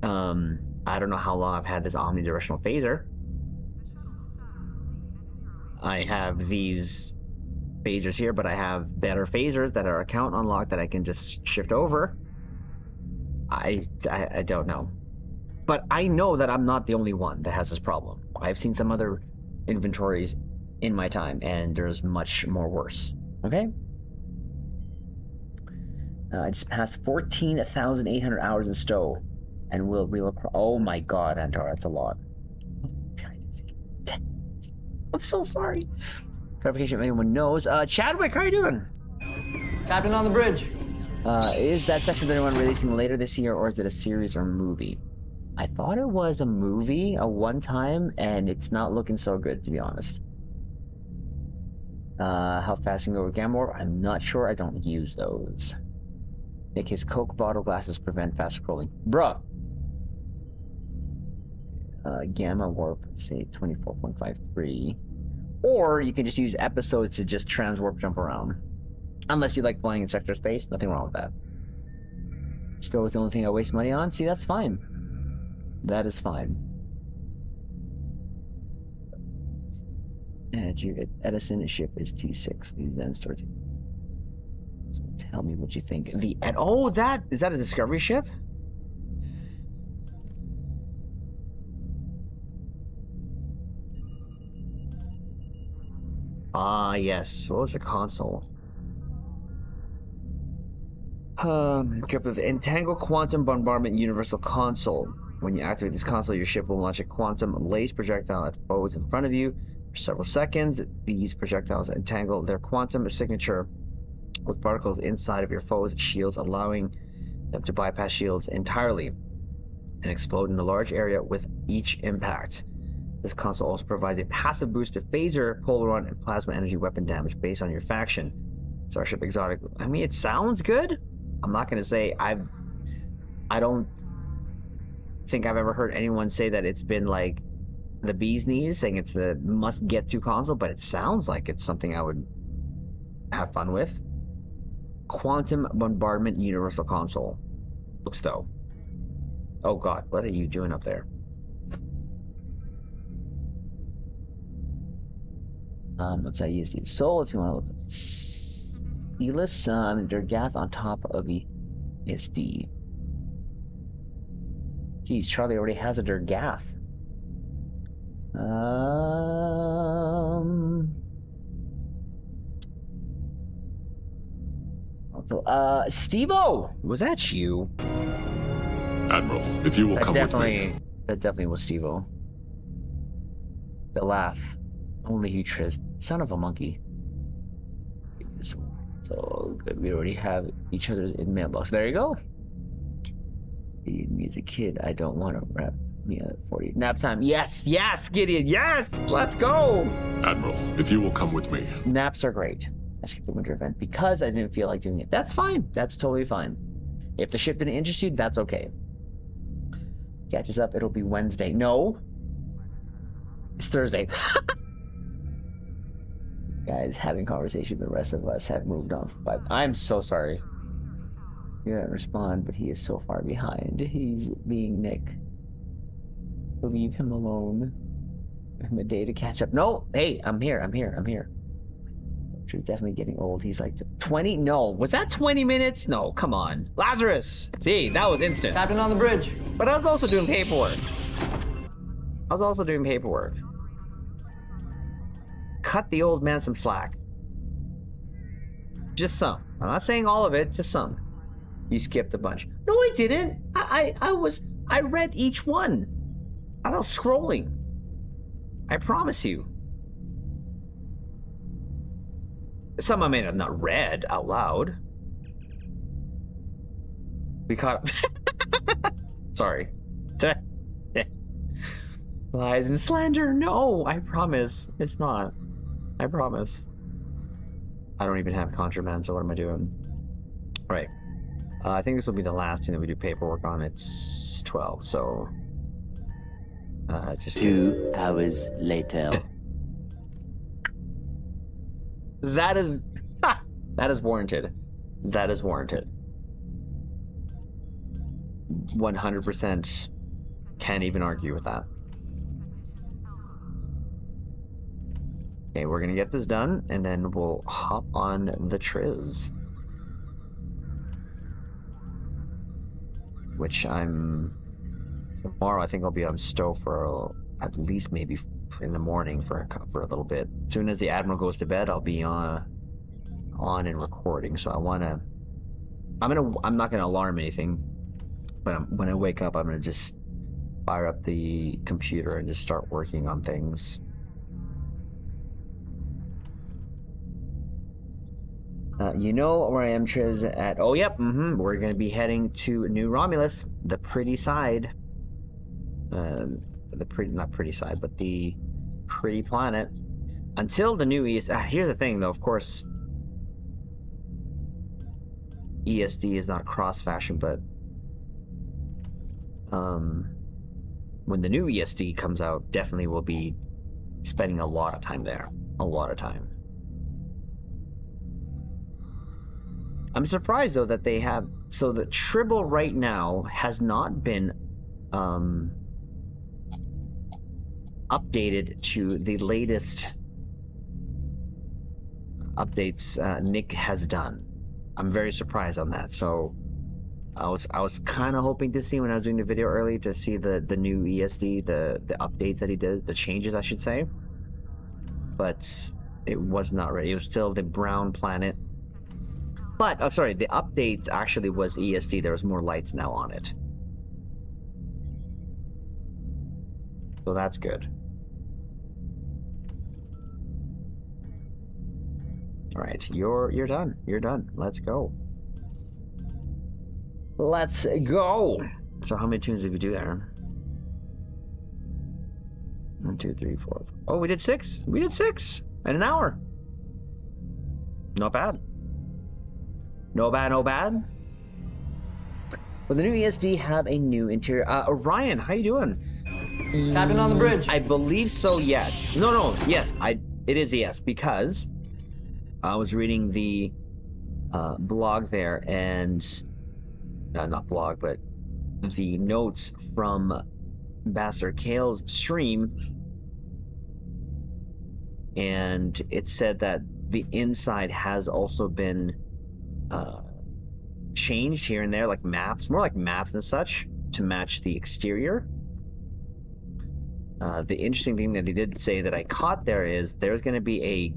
A: I don't know how long I've had this omnidirectional phaser. I have these phasers here, but I have better phasers that are account unlocked that I can just shift over. I don't know. But I know that I'm not the only one that has this problem. I've seen some other inventories in my time, and there's much more worse. Okay? I just passed 14,800 hours in Stowe. And we'll reel across. Oh my god, Antar, that's a lot. I'm so sorry. Clarification if anyone knows. Chadwick, how you doing?
B: Captain on the bridge.
A: Is that Section 31 releasing later this year, or is it a series or movie? I thought it was a movie, a one-time, and it's not looking so good, to be honest. How fast can go with Gamma Warp? I'm not sure. I don't use those. Nick, his Coke bottle glasses prevent fast scrolling. Bruh. Gamma Warp, say 24.53. Or you can just use episodes to just transwarp jump around. Unless you like flying in sector space, nothing wrong with that. Still is the only thing I waste money on? See, that's fine. That is fine. And your Edison ship is T6. These then start. So tell me what you think. Oh, that is that a Discovery ship? Ah, yes. What was the console? Equipped with Entangle Quantum Bombardment Universal Console. When you activate this console, your ship will launch a quantum laser projectile at foes in front of you for several seconds. These projectiles entangle their quantum signature with particles inside of your foes' shields, allowing them to bypass shields entirely and explode in a large area with each impact. This console also provides a passive boost to phaser, polaron, and plasma energy weapon damage based on your faction. Starship Exotic. I mean, it sounds good. I'm not going to say I don't think I've ever heard anyone say that it's been like the bee's knees, saying it's the must-get-to console, but it sounds like it's something I would have fun with. Quantum Bombardment Universal Console. Looks though. Oh god, what are you doing up there? Let's say use the soul if you want to look at Elis, Durgath on top of the SD. Geez, Charlie already has a Durgath. Steve-O! Was that you?
C: Admiral, if you will come with me.
A: That definitely was Steve-O. The laugh. Only you, Triz. Son of a monkey. So good. We already have each other's in mailbox. There you go. Me as a kid, I don't want to wrap me at 40. Nap time. Yes, yes, Gideon. Yes, let's go.
C: Admiral, if you will come with me.
A: Naps are great. skipped the winter event because I didn't feel like doing it. That's fine. That's totally fine. If the ship didn't interest you, that's okay. Catch us up. It'll be Wednesday. No. It's Thursday. Guys, having conversation. The rest of us have moved on. I'm so sorry. You didn't respond, but he is so far behind. He's being Nick. Leave him alone. Give him a day to catch up. No, hey, I'm here. He's definitely getting old. He's like 20. No, was that 20 minutes? No, come on, Lazarus. See, that was instant.
B: Captain on the bridge.
A: But I was also doing paperwork. Cut the old man some slack. Just some. I'm not saying all of it. Just some. You skipped a bunch. No, I didn't. I read each one. I was scrolling. I promise you. Some I may have not read out loud. We caught up. Sorry. Lies and slander. No, I promise. It's not. I promise. I don't even have contraband, so what am I doing? Right. I think this will be the last thing that we do paperwork on. It's 12, so... just
F: 2 hours later.
A: That is... that is warranted. That is warranted. 100% can't even argue with that. Okay, we're gonna get this done, and then we'll hop on the Triz. Which tomorrow I think I'll be on Stowe for at least maybe in the morning for a little bit. As soon as the Admiral goes to bed, I'll be on and recording. So I'm not gonna alarm anything, but when I wake up, I'm gonna just fire up the computer and just start working on things. You know where I am, Triz, at... Oh, yep, we're going to be heading to New Romulus, the pretty side. Not pretty side, but the pretty planet. Until the new here's the thing, though, of course. ESD is not cross-fashion, but... when the new ESD comes out, definitely will be spending a lot of time there. A lot of time. I'm surprised, though, that they have... So the Tribble right now has not been updated to the latest updates Nick has done. I'm very surprised on that. So I was kind of hoping to see when I was doing the video early to see the new ESD, the updates that he did, the changes, I should say. But it was not ready. It was still the brown planet. But, sorry, the update actually was ESD. There was more lights now on it. So that's good. Alright, you're done. You're done. Let's go. Let's go! So how many tunes did we do there? 1, 2, 3, 4. Oh, we did 6. We did 6 in an hour. Not bad. No bad, no bad. Will the new ESD have a new interior? Orion, how you doing?
B: Captain on the bridge.
A: I believe so, yes. No, yes, it is yes, because I was reading the blog there, and not blog, but the notes from Ambassador Kale's stream, and it said that the inside has also been changed here and there, like maps, more like maps and such, to match the exterior. The interesting thing that he did say that I caught there is there's going to be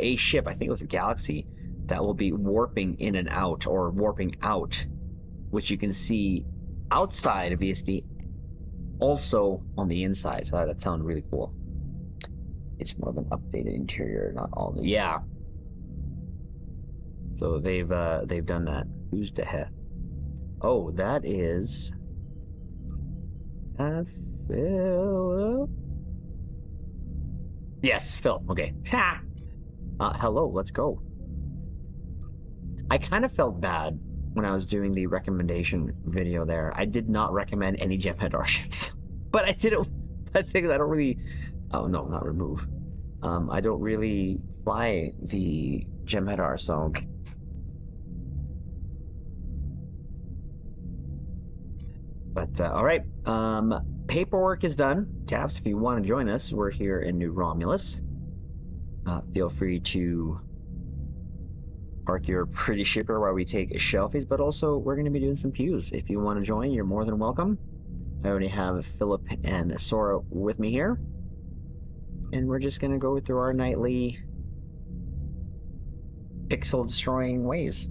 A: a ship, I think it was a Galaxy, that will be warping in and out, or warping out, which you can see outside of ESD, also on the inside. So that sounded really cool. It's more of an updated interior, not all new. Yeah. So they've done that. Who's the head? Oh, that is Phil. Yes, Phil. Okay. Ha. Hello. Let's go. I kind of felt bad when I was doing the recommendation video there. I did not recommend any Gemhead ships, but I didn't. I think I don't really. Oh no, not remove. I don't really fly the Gemhead, so. But all right, paperwork is done. Caps, if you want to join us, we're here in New Romulus. Feel free to park your pretty shipper while we take shelfies, but also we're going to be doing some pews. If you want to join, you're more than welcome. I already have Philip and Sora with me here, and we're just going to go through our nightly pixel destroying ways.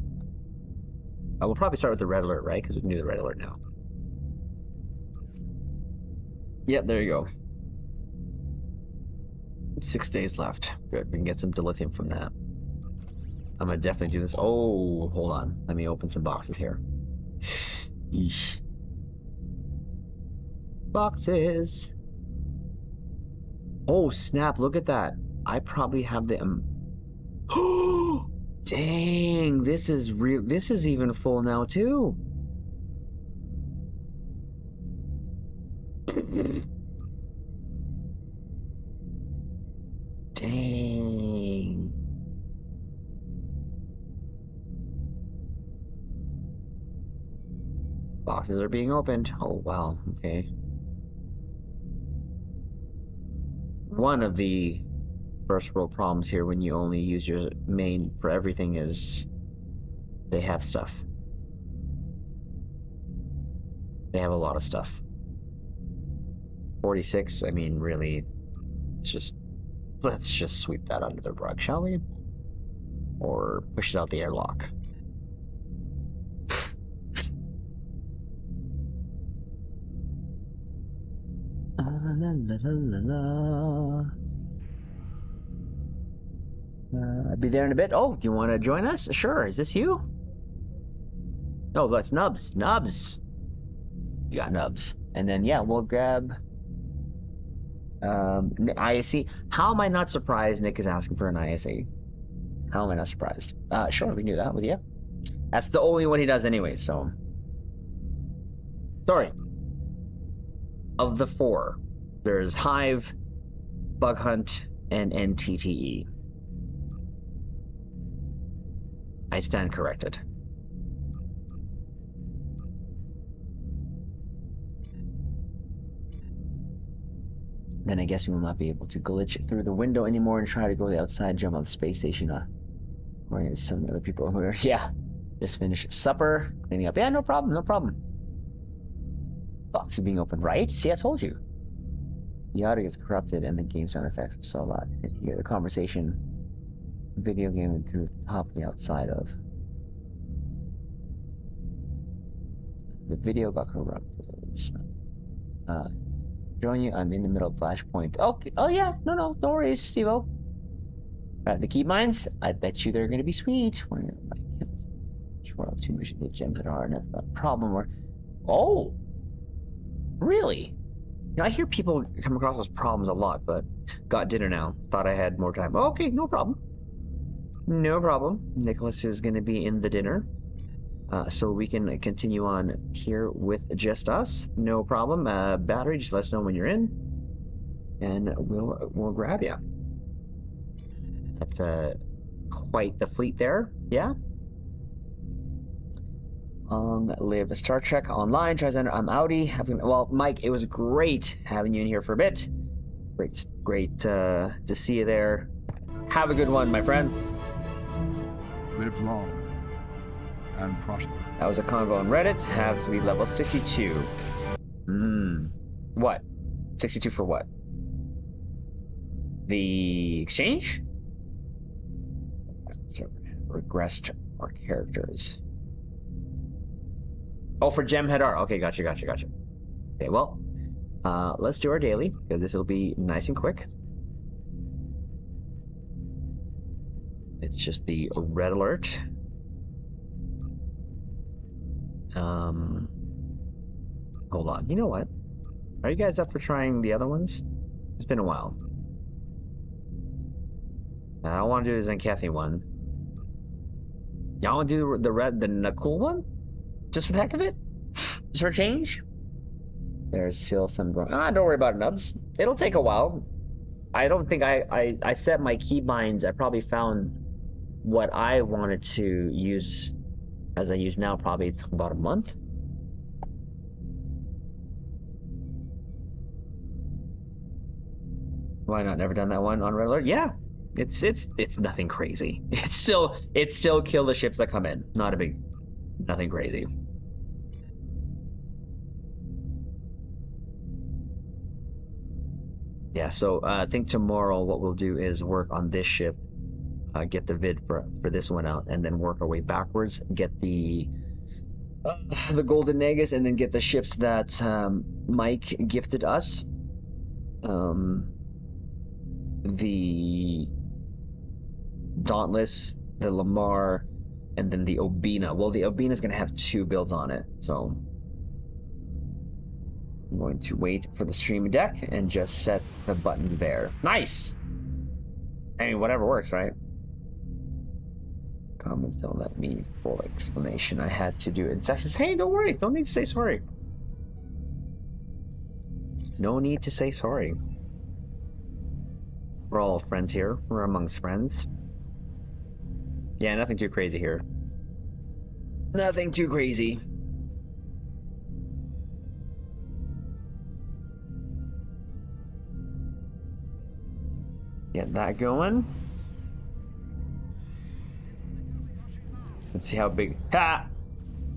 A: We'll probably start with the red alert, right? Because we can do the red alert now. Yep, there you go. 6 days left. Good, we can get some dilithium from that. I'm gonna definitely do this. Oh, hold on. Let me open some boxes here. Eesh. Boxes. Oh, snap, look at that. I probably have the... Oh, dang, this is real. This is even full now, too. Dang. Boxes are being opened. Oh, wow. Okay. One of the first world problems here when you only use your main for everything is they have stuff. They have a lot of stuff. 46, I mean, really, it's just, let's just sweep that under the rug, shall we? Or push it out the airlock. La, la, la, la, la. I'll be there in a bit. Oh, do you want to join us? Sure. Is this you? No, that's Nubs. Nubs. You got Nubs. And then, yeah, we'll grab... ISC. How am I not surprised Nick is asking for an ISC? How am I not surprised? Sure, we can do that with you. That's the only one he does anyway, so... Sorry. Of the 4, there's Hive, Bug Hunt, and NTTE. I stand corrected. Then I guess we will not be able to glitch through the window anymore and try to go outside, jump on the space station, where some other people who are, yeah, just finished supper, cleaning up. Yeah, no problem, no problem. Box is being opened, right? See, I told you. The audio gets corrupted and the game sound effects, so I can hear the conversation, video game through the top and the outside of. The video got corrupted. Join you, I'm in the middle of Flashpoint. Okay, oh yeah, no worries, Steve-O. The key mines, I bet you they're gonna be sweet. Sure, I'll too much the gems that are enough problem or. Oh! Really? You know, I hear people come across those problems a lot, but got dinner now. Thought I had more time. Okay, no problem. No problem. Nicholas is going to be in the dinner. So we can continue on here with just us. No problem. Battery, just let us know when you're in. And we'll grab you. That's quite the fleet there. Yeah? Live Star Trek Online, TriZander, I'm Audi. Well, Mike, it was great having you in here for a bit. Great to see you there. Have a good one, my friend.
G: Live long and prosper.
A: That was a convo on Reddit. Have to be level 62. What? 62 for what? The exchange? Regressed our characters. Oh, for Gemhead R. Okay, gotcha. Okay, well, let's do our daily, because this will be nice and quick. It's just the red alert. Hold on. You know what? Are you guys up for trying the other ones? It's been a while. I don't want to do the Zenkathi one. Y'all want to do the cool one? Just for the heck of it? Just for a change? There's still some... don't worry about it, Nubs. It'll take a while. I don't think I set my keybinds. I probably found what I wanted to use as I use now. Probably took about a month. Why not? Never done that one on Red Alert? Yeah. It's nothing crazy. It's still kill the ships that come in. Nothing crazy. Yeah, so I think tomorrow what we'll do is work on this ship, get the vid for this one out, and then work our way backwards, get the Golden Negus, and then get the ships that Mike gifted us. The Dauntless, the Lamar, and then the Obina. Well, the Obina is going to have 2 builds on it, so I'm going to wait for the stream deck and just set the button there. Nice! I mean, whatever works, right? Comments don't let me full explanation. I had to do it in sections. Hey, don't worry. Don't need to say sorry. No need to say sorry. We're all friends here. We're amongst friends. Yeah, nothing too crazy here. Nothing too crazy. Get that going. Let's see how big. Ha!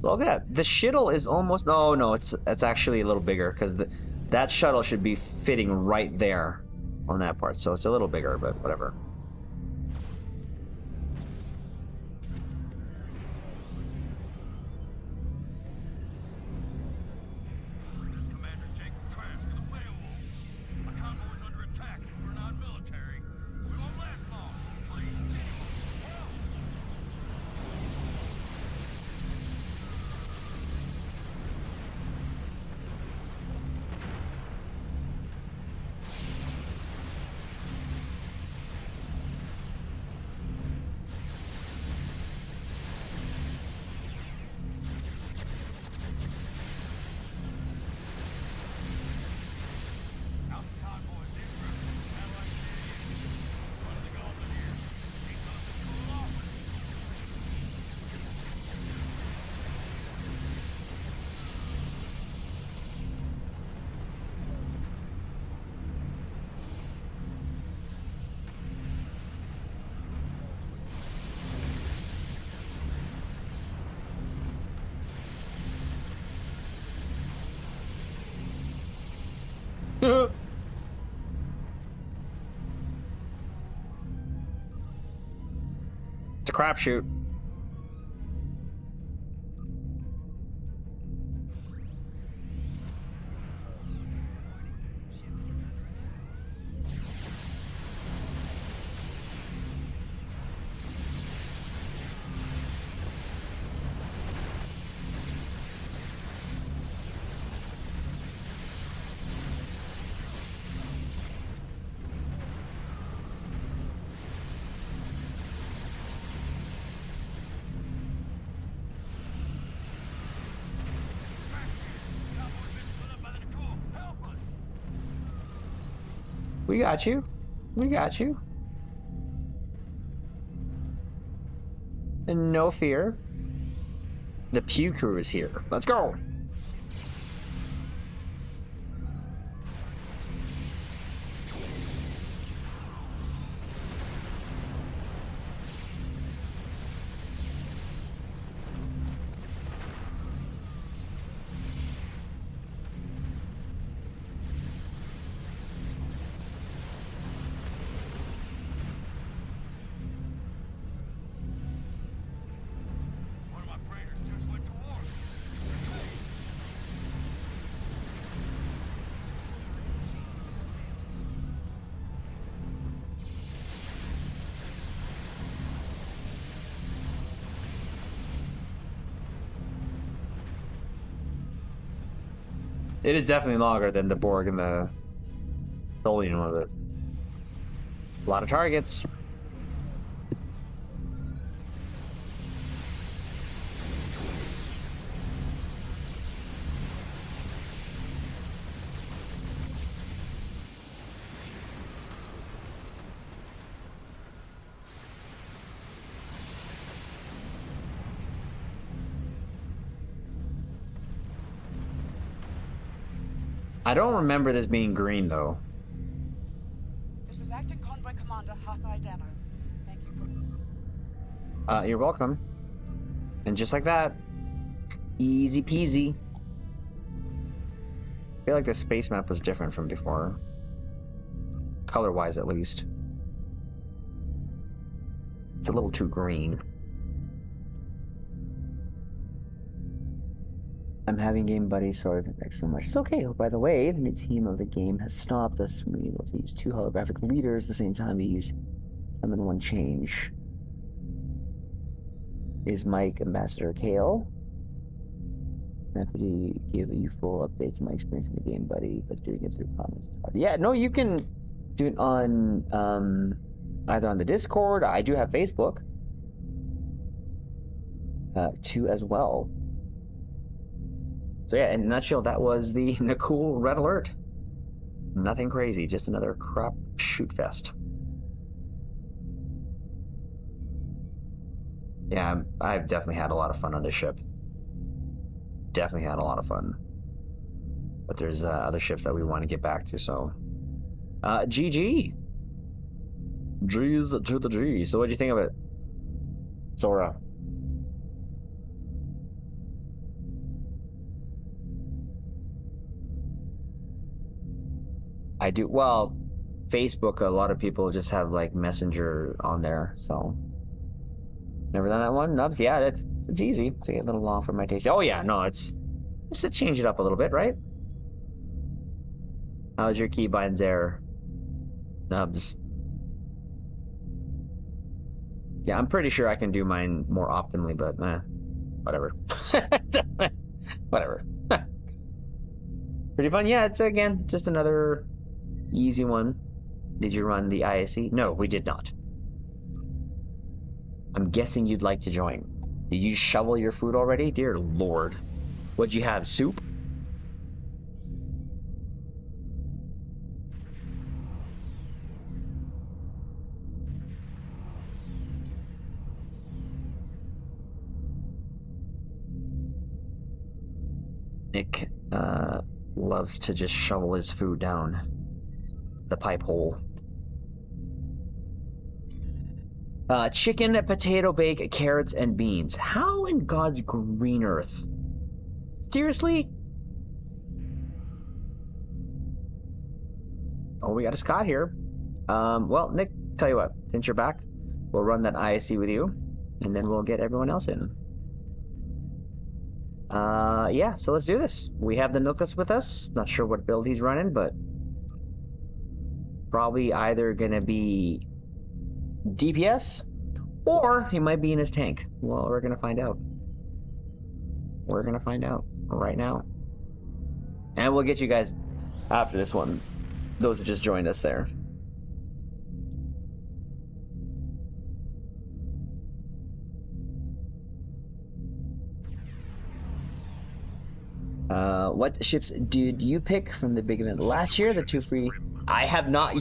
A: Look at that. The shuttle is almost. Oh no, it's actually a little bigger because that shuttle should be fitting right there on that part. So it's a little bigger, but whatever. It's a crapshoot. We got you. We got you. And no fear. The Pew crew is here. Let's go. It is definitely longer than the Borg and the Tholian one of it. A lot of targets. I don't remember this being green though.
H: This is Acting Convoy Commander Hathai Dano. Thank you for...
A: You're welcome. And just like that, easy peasy. I feel like the space map was different from before. Color-wise, at least. It's a little too green. I'm having game buddies, so thanks so much. It's okay. Oh, by the way, the new theme of the game has stopped us from being able to use 2 holographic leaders at the same time. We use some in one change. Is Mike Ambassador Kale? I'm happy to give you full updates on my experience in the game, buddy, but doing it through comments is hard. Yeah, no, you can do it on either on the Discord. I do have Facebook too as well. So yeah, in a nutshell, that was the Nakul Red Alert. Nothing crazy, just another crap shoot fest. Yeah, I've definitely had a lot of fun on this ship. Definitely had a lot of fun. But there's other ships that we want to get back to, so... GG! G's to the G. So what'd you think of it? Sora? I do, well, Facebook, a lot of people just have like Messenger on there, so never done that one. Nubs, yeah, it's easy. It's a little long for my taste. Oh yeah, no, it's to change it up a little bit, right? How's your keybinds there, Nubs? Yeah, I'm pretty sure I can do mine more optimally, but whatever. Whatever. Pretty fun, yeah. It's again just another easy one. Did you run the ISE? No, we did not. I'm guessing you'd like to join. Did you shovel your food already? Dear Lord. What'd you have, soup? Nick loves to just shovel his food down the pipe hole. Chicken, potato bake, carrots, and beans. How in God's green earth? Seriously? Oh, we got a Scott here. Well, Nick, tell you what, since you're back, we'll run that ISC with you, and then we'll get everyone else in. Yeah, so let's do this. We have the Nookless with us. Not sure what build he's running, but probably either gonna be DPS, or he might be in his tank. Well, we're gonna find out. We're gonna find out right now. And we'll get you guys after this one. Those who just joined us there. What ships did you pick from the big event last year? The 2 free... I have not...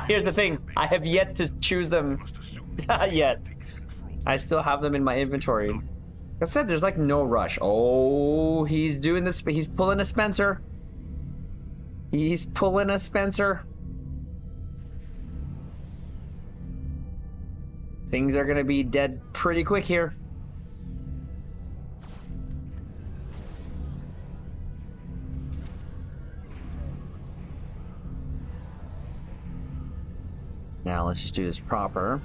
A: Here's the thing. I have yet to choose them. Not yet. I still have them in my inventory. Like I said, there's like no rush. Oh, he's doing this. He's pulling a Spencer. He's pulling a Spencer. Things are going to be dead pretty quick here. Now let's just do this proper.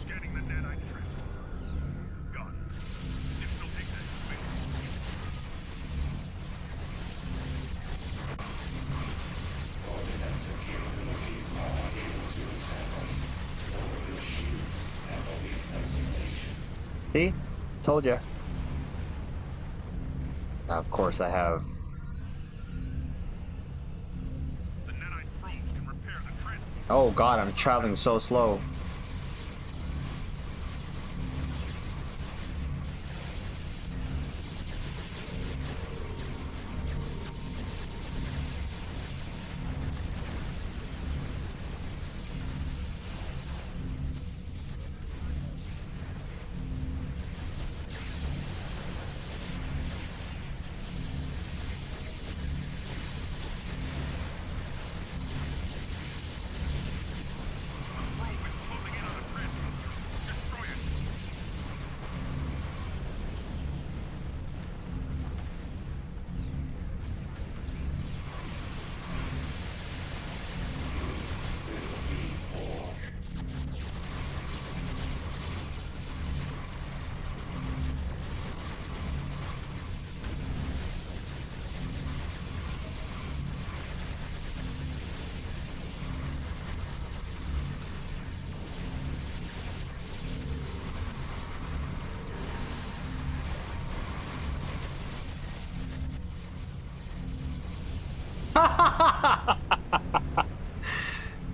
C: Scanning the net, I trust. Gone. Additional data waiting.
I: All defensive capabilities are unable to ascend us. Orbital shields have awaited assimilation.
A: See? Told ya. Of course I have.
C: The Netite probes can repair the transport.
A: Oh god, I'm traveling so slow.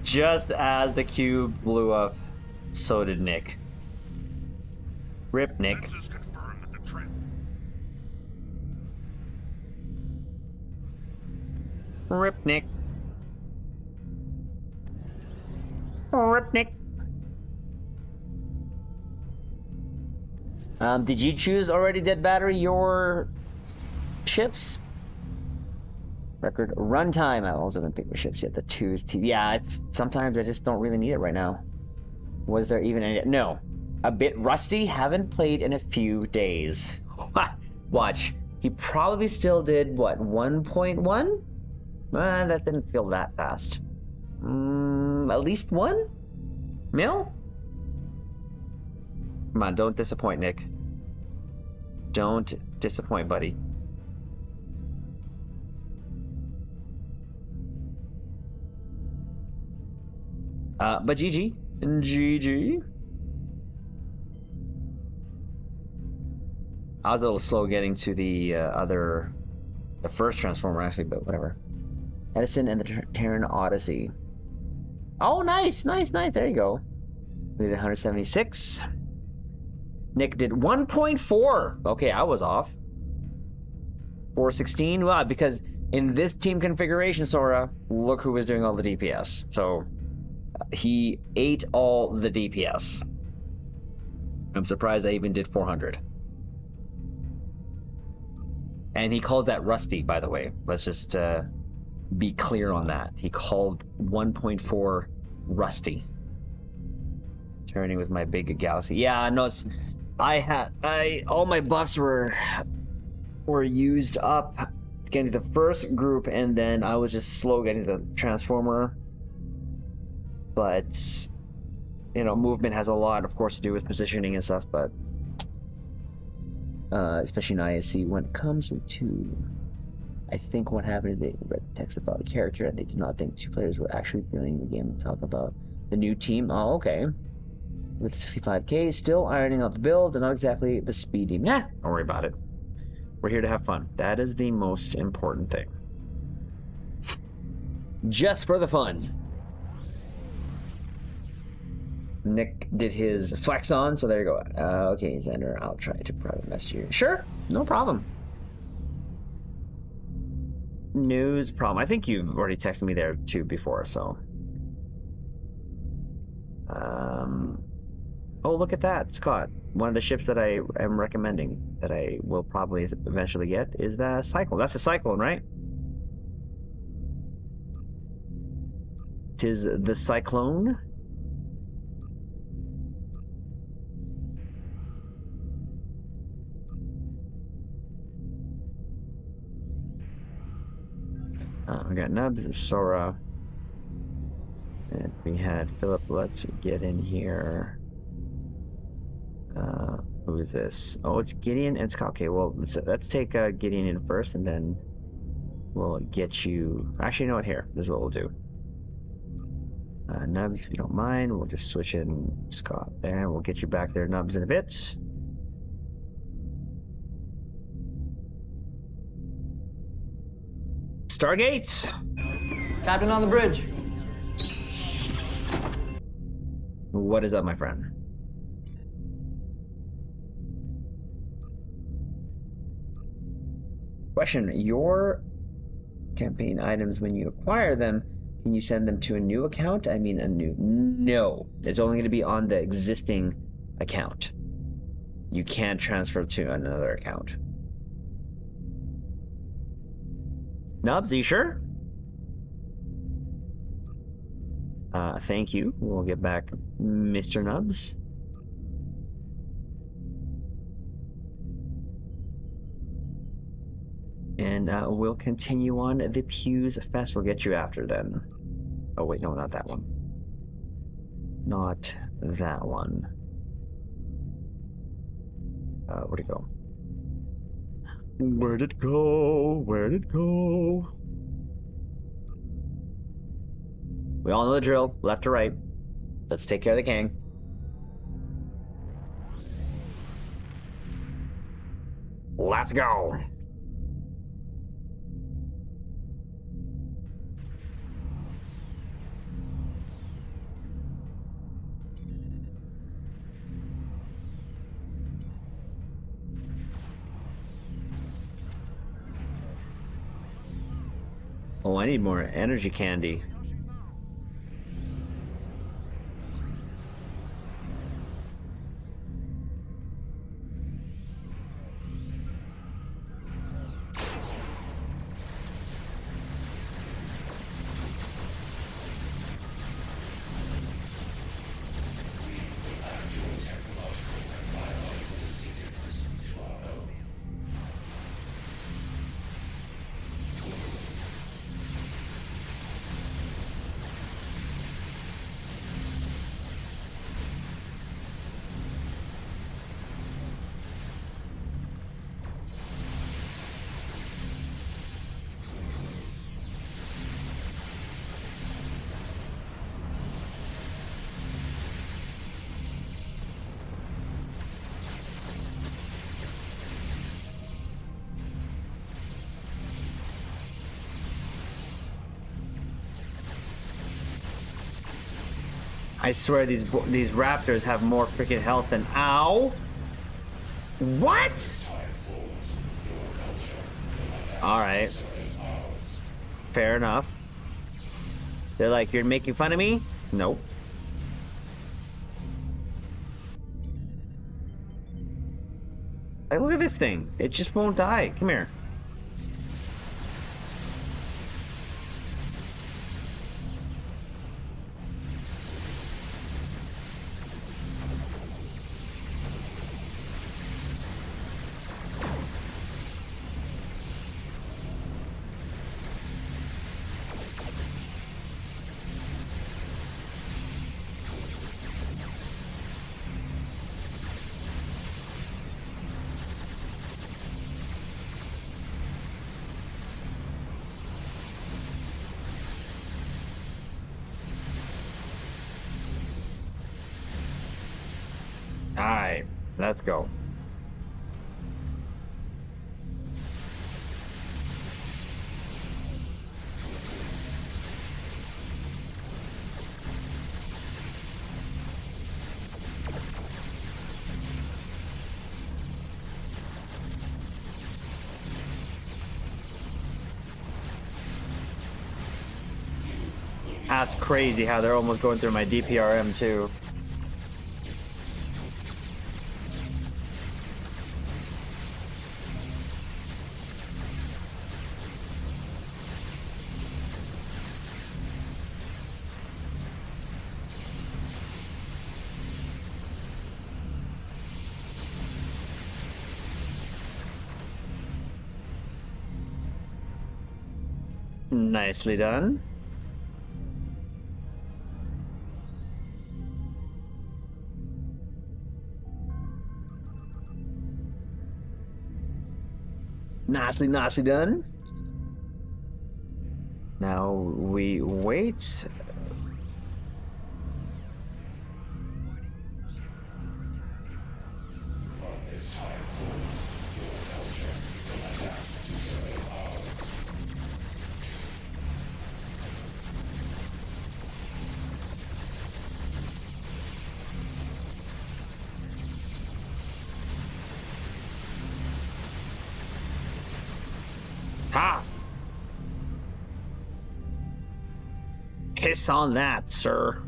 A: Just as the cube blew up, so did Nick. Rip, Nick.
C: Sensors confirm that the trend.
A: Rip, Nick. Rip, Nick. Did you choose already, Dead Battery, your ships? Record runtime. I also haven't picked my ships yet. The twos. Yeah, it's sometimes I just don't really need it right now. Was there even any? No. A bit rusty. Haven't played in a few days. Watch. He probably still did what? 1.1? That didn't feel that fast. At least 1 mil? Come on, don't disappoint, Nick. Don't disappoint, buddy. But GG. GG. I was a little slow getting to the the first Transformer actually, but whatever. Edison and the Terran Odyssey. Oh, nice, nice, nice. There you go. We did 176. Nick did 1.4. Okay, I was off. 416. Well, because in this team configuration, Sora, look who was doing all the DPS. So he ate all the DPS. I'm surprised I even did 400. And he called that rusty, by the way. Let's just be clear on that. He called 1.4 rusty. Turning with my big galaxy. Yeah, no, it's, all my buffs were used up getting to the first group, and then I was just slow getting to the Transformer. But you know, movement has a lot, of course, to do with positioning and stuff, but especially in ISC, when it comes to, I think what happened is they read text about the character and they did not think two players were actually playing the game and talk about the new team. Oh, okay. With 65k, still ironing out the build and not exactly the speed team. Nah, don't worry about it. We're here to have fun. That is the most important thing. Just for the fun. Nick did his flex on, so there you go. Okay, Xander, I'll try to private message you. Sure, no problem. News problem. I think you've already texted me there too before, so. Oh, look at that, Scott. One of the ships that I am recommending that I will probably eventually get is the Cyclone. That's a Cyclone, right? Tis the Cyclone. We got Nubs, Sora, and we had Philip. Let's get in here. Who is this? Oh, it's Gideon and Scott. Okay, well, let's take Gideon in first, and then we'll get you. Actually, you know what? Here, this is what we'll do. Nubs, if you don't mind, we'll just switch in Scott there. We'll get you back there, Nubs, in a bit. Stargate!
B: Captain on the bridge.
A: What is up, my friend? Question, your campaign items, when you acquire them, can you send them to a new account? I mean, no. It's only going to be on the existing account. You can't transfer to another account. Nubs, are you sure? Thank you. We'll get back Mr. Nubs. And we'll continue on the Pews Fest. We'll get you after then. Oh wait, no, not that one. Not that one. Where'd it go? Where'd it go? Where'd it go? We all know the drill. Left to right. Let's take care of the Kang. Let's go. Oh, I need more energy candy. I swear these raptors have more freaking health than ow. What? All right. Fair enough. They're like, you're making fun of me? Nope. Like, look at this thing. It just won't die. Come here. Alright, let's go. That's crazy how they're almost going through my DPRM too. Nicely done. Nicely done. Now we wait. Ha! Piss on that, sir.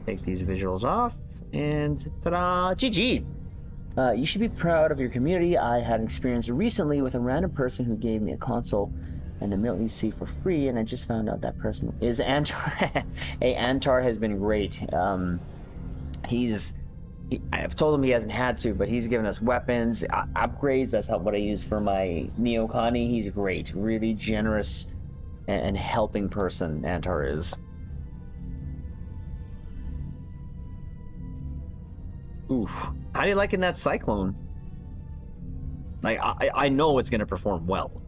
A: Take these visuals off, and ta-da! GG! You should be proud of your community. I had an experience recently with a random person who gave me a console and a Milton C for free, and I just found out that person is Antar. Hey, Antar has been great. I've told him he hasn't had to, but he's given us weapons, upgrades. That's what I use for my Neoconi. He's great, really generous and helping person. Antar is. Oof. How do you like in that Cyclone? Like, I know it's gonna perform well.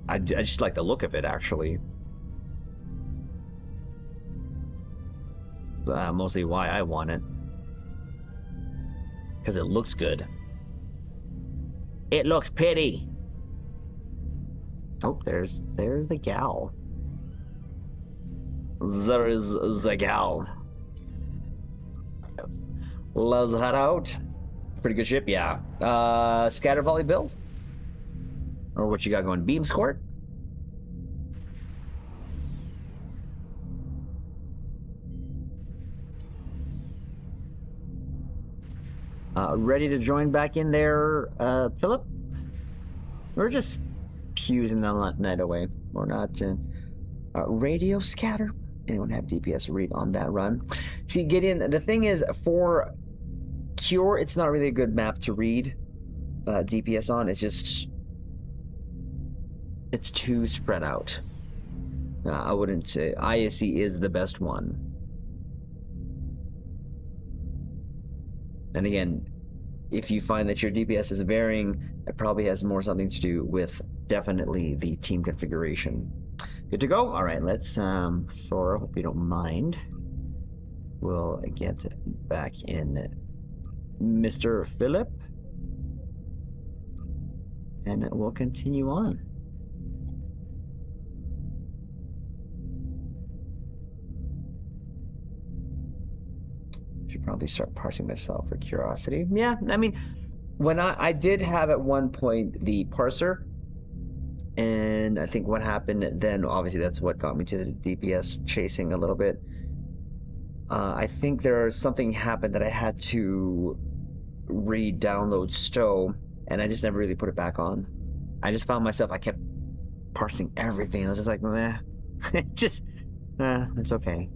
A: I just like the look of it, actually. Mostly why I want it. Because it looks good. It looks pretty. Oh, there's the gal. there is the gal. Let's head out. Pretty good ship, yeah. Scatter volley build? Or what you got going? Beam squirt? Ready to join back in there, Philip? We're just fusing the night away. We're not in. Radio scatter? Anyone have DPS read on that run? See, Gideon, the thing is, for Cure, it's not really a good map to read DPS on. It's just... it's too spread out. I wouldn't say ISE is the best one. And again, if you find that your DPS is varying, it probably has more something to do with definitely the team configuration. Good to go? Alright, let's, Sora, hope you don't mind. We'll get back in Mr. Philip. And we'll continue on. Should probably start parsing myself for curiosity. Yeah, I mean, when I did have at one point the parser, and I think what happened then, obviously that's what got me to the DPS chasing a little bit. I think something happened that I had to re-download Stowe, and I just never really put it back on. I just found myself, I kept parsing everything. I was just like, meh, it's okay.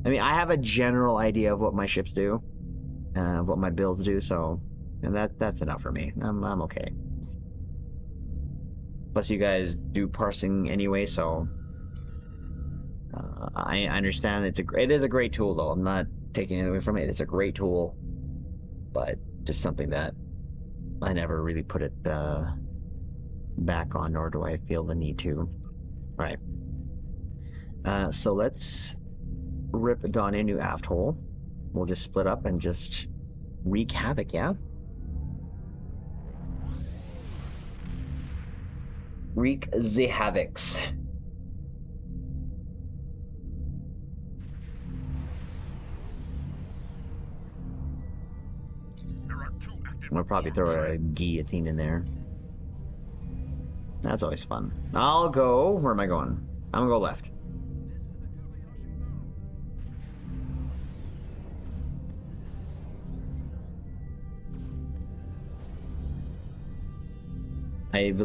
A: I mean, I have a general idea of what my ships do, what my builds do, so, and that's enough for me. I'm okay. Plus, you guys do parsing anyway, so I understand it is a great tool, though. I'm not taking it away from it. It's a great tool, but just something that I never really put it back on, nor do I feel the need to. All right. So let's rip Dawn a new aft hole. We'll just split up and just wreak havoc, yeah? Wreak the havocs.
C: There are 2 active.
A: We'll probably throw a guillotine in there. That's always fun. I'll go. Where am I going? I'm gonna go left.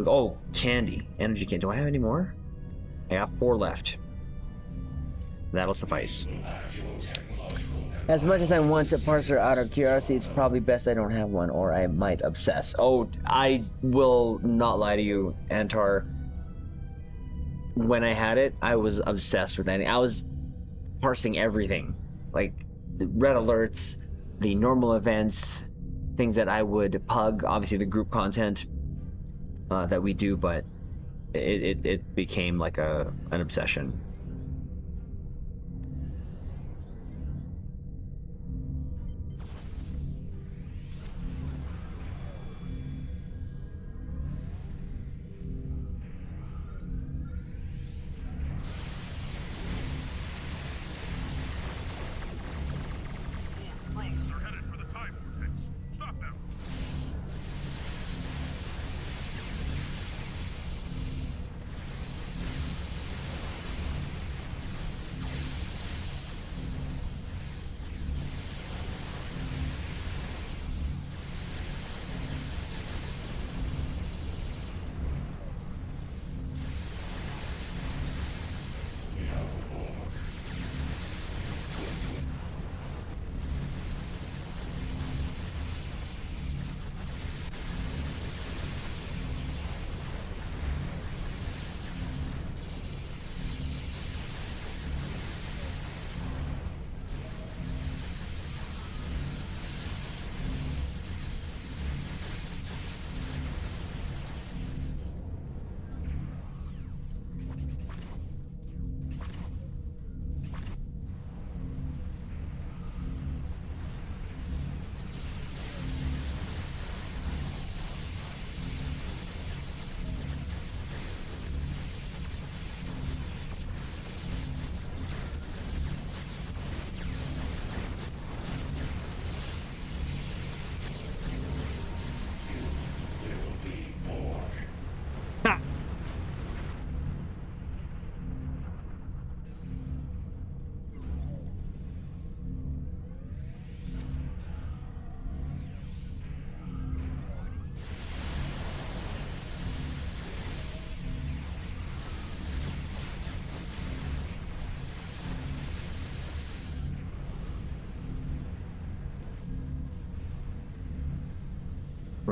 A: Oh, candy. Energy candy. Do I have any more? I have 4 left. That'll suffice. As much as I want to parser out of curiosity, it's probably best I don't have one, or I might obsess. Oh, I will not lie to you, Antar. When I had it, I was obsessed with that. I was parsing everything. Like, the red alerts, the normal events, things that I would pug, obviously the group content that we do, but it became like an obsession.
C: Drones are headed for the time vortex. Stop them.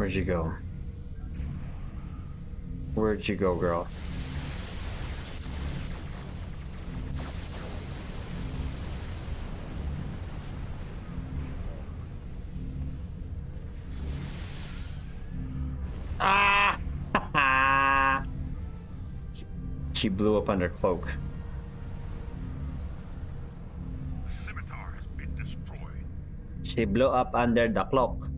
A: Where'd you go? Where'd you go, girl? Ah! She blew up under cloak.
C: The scimitar has been destroyed.
A: She blew up under the cloak.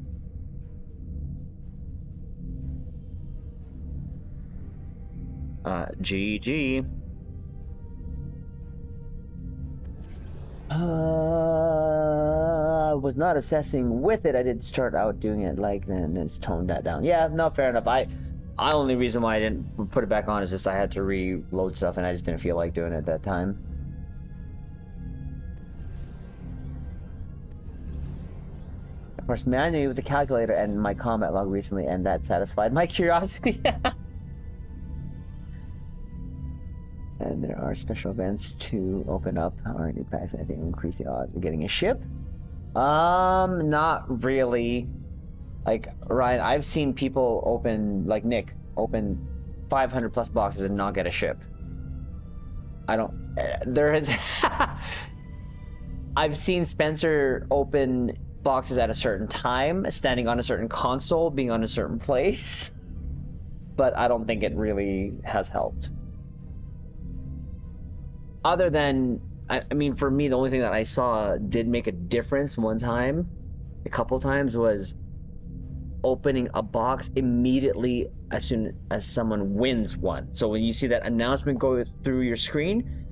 A: GG. I was not assessing with it. I did start out doing it like then, it's toned that down. Yeah, no, fair enough. I only reason why I didn't put it back on is just I had to reload stuff and I just didn't feel like doing it at that time. Of course, manually with the calculator and my combat log recently, and that satisfied my curiosity. And there are special events to open up or new packs. I think increase the odds of getting a ship. Not really. Like Ryan, I've seen people open, like Nick, open 500 plus boxes and not get a ship. I don't. There is. I've seen Spencer open boxes at a certain time, standing on a certain console, being on a certain place, but I don't think it really has helped. Other than, I mean, for me, the only thing that I saw did make a difference one time, a couple times, was opening a box immediately as soon as someone wins one. So when you see that announcement go through your screen,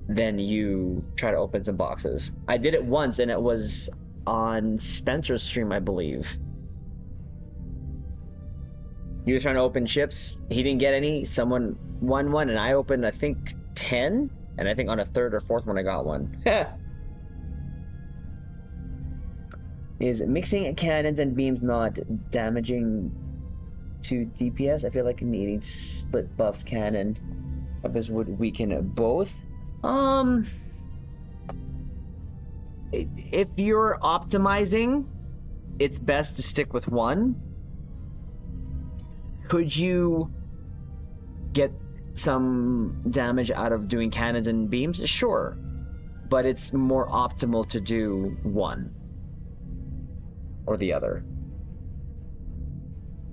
A: then you try to open some boxes. I did it once, and it was on Spencer's stream, I believe. He was trying to open ships. He didn't get any. Someone won one, and I opened, I think, 10. And I think on a third or fourth one I got one. Is mixing cannons and beams not damaging to DPS? I feel like needing split buffs cannon weapons would weaken both. If you're optimizing, it's best to stick with one. Could you get some damage out of doing cannons and beams? Sure, but it's more optimal to do one or the other.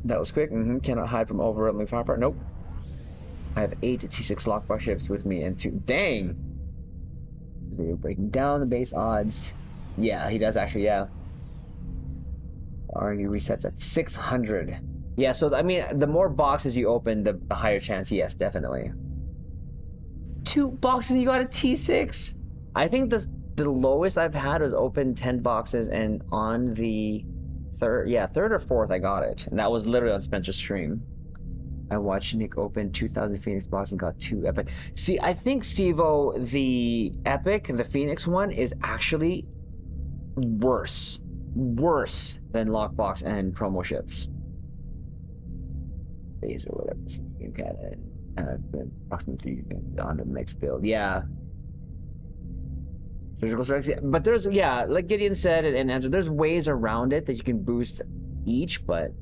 A: That was quick. Cannot hide from overwhelming firepower. Nope. I have 8 T6 lockbox ships with me and 2. Dang. They're breaking down the base odds. Yeah, he does actually. Yeah. RNG resets at 600. Yeah, so I mean, the more boxes you open, the higher chance. Yes, definitely. 2 boxes and you got a T6. I think the lowest I've had was open 10 boxes, and on the third or fourth I got it, and that was literally on Spencer's stream. I watched Nick open 2,000 Phoenix boxes and got 2 epic. See, I think Steve-O, the epic, the Phoenix one, is actually worse than lockbox and promo ships. Phase or whatever, you can approximately on the next build. Yeah, surgical strikes. Yeah. But there's, yeah, like Gideon said and answered, there's ways around it that you can boost each, but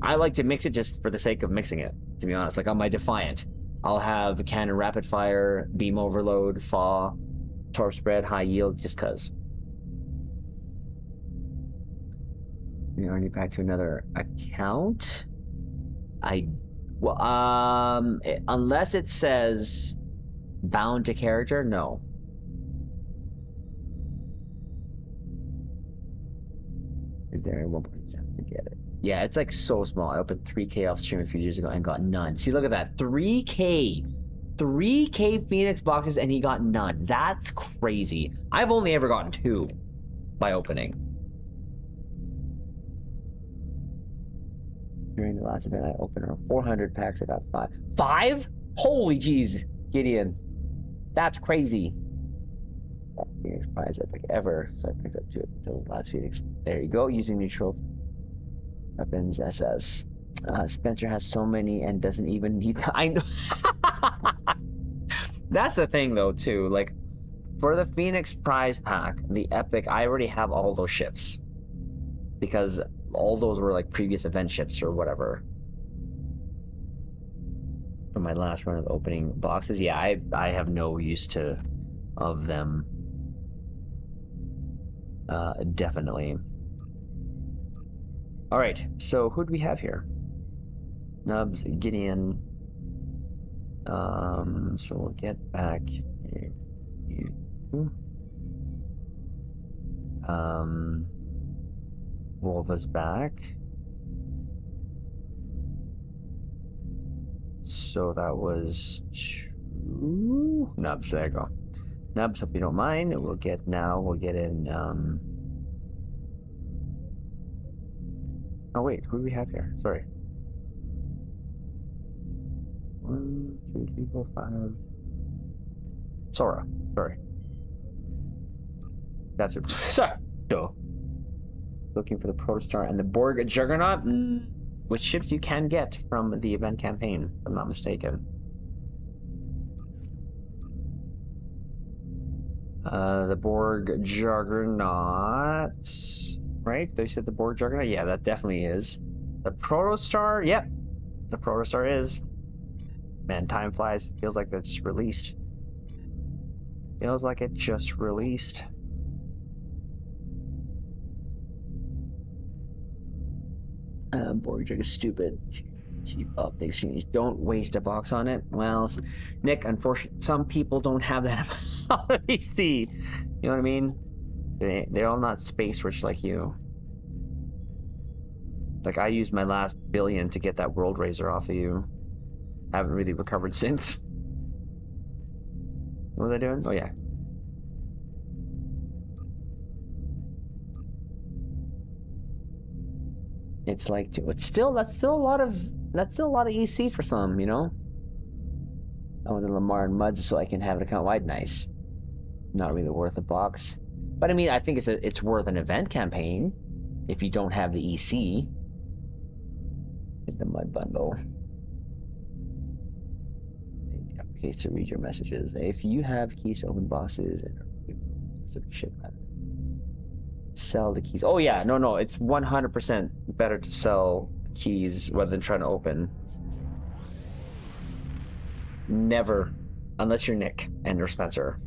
A: I like to mix it just for the sake of mixing it, to be honest. Like on my Defiant, I'll have a cannon rapid fire, beam overload, FAW, torp spread, high yield, just cause. We already back to another account. Unless it says bound to character, no. Is there a 1% chance to get it? Yeah, it's like so small. I opened 3K off stream a few years ago and got none. See, look at that. 3K Phoenix boxes and he got none. That's crazy. I've only ever gotten 2 by opening. During the last event, I opened around 400 packs. I got 5. 5? Holy jeez, Gideon. That's crazy. Phoenix prize epic ever. So I picked up 2 of those last Phoenix. There you go, using neutral weapons SS. Spencer has so many and doesn't even need to. I know. That's the thing though too. Like for the Phoenix prize pack, the epic, I already have all those ships. because all those were like previous event ships or whatever. From my last run of opening boxes, yeah, I have no use of them. Definitely. All right, so who do we have here? Nubs, Gideon. So we'll get back you. Wolva's back. So that was 2 Nubs. There you go. Nubs, hope you don't mind. We'll get in. Oh wait, who do we have here? Sorry. 1, 2, 3, 4, 5. Sora. Sorry. That's it. Duh. Looking for the Protostar and the Borg Juggernaut, which ships you can get from the event campaign, if I'm not mistaken. The Borg Juggernaut, right? They said the Borg Juggernaut? Yeah, that definitely is. The Protostar, yep. The Protostar is. Man, time flies. Feels like that just released. Feels like it just released. Borg Jug is stupid. Cheap up the exchange. Don't waste a box on it. Well, Nick, unfortunately, some people don't have that amount of EC. You know what I mean? They're all not space rich like you. Like, I used my last billion to get that World Razor off of you. Haven't really recovered since. What was I doing? Oh, yeah. It's like, that's still a lot of EC for some, you know. I want the Lamar and Muds so I can have it account wide. Nice. Not really worth a box, but I mean, I think it's worth an event campaign if you don't have the EC. Get the Mud bundle. Case to read your messages. If you have keys to open boxes and ship, sell the keys. Oh yeah, no, it's 100% better to sell keys rather than trying to open. Never, unless you're Nick and or Spencer,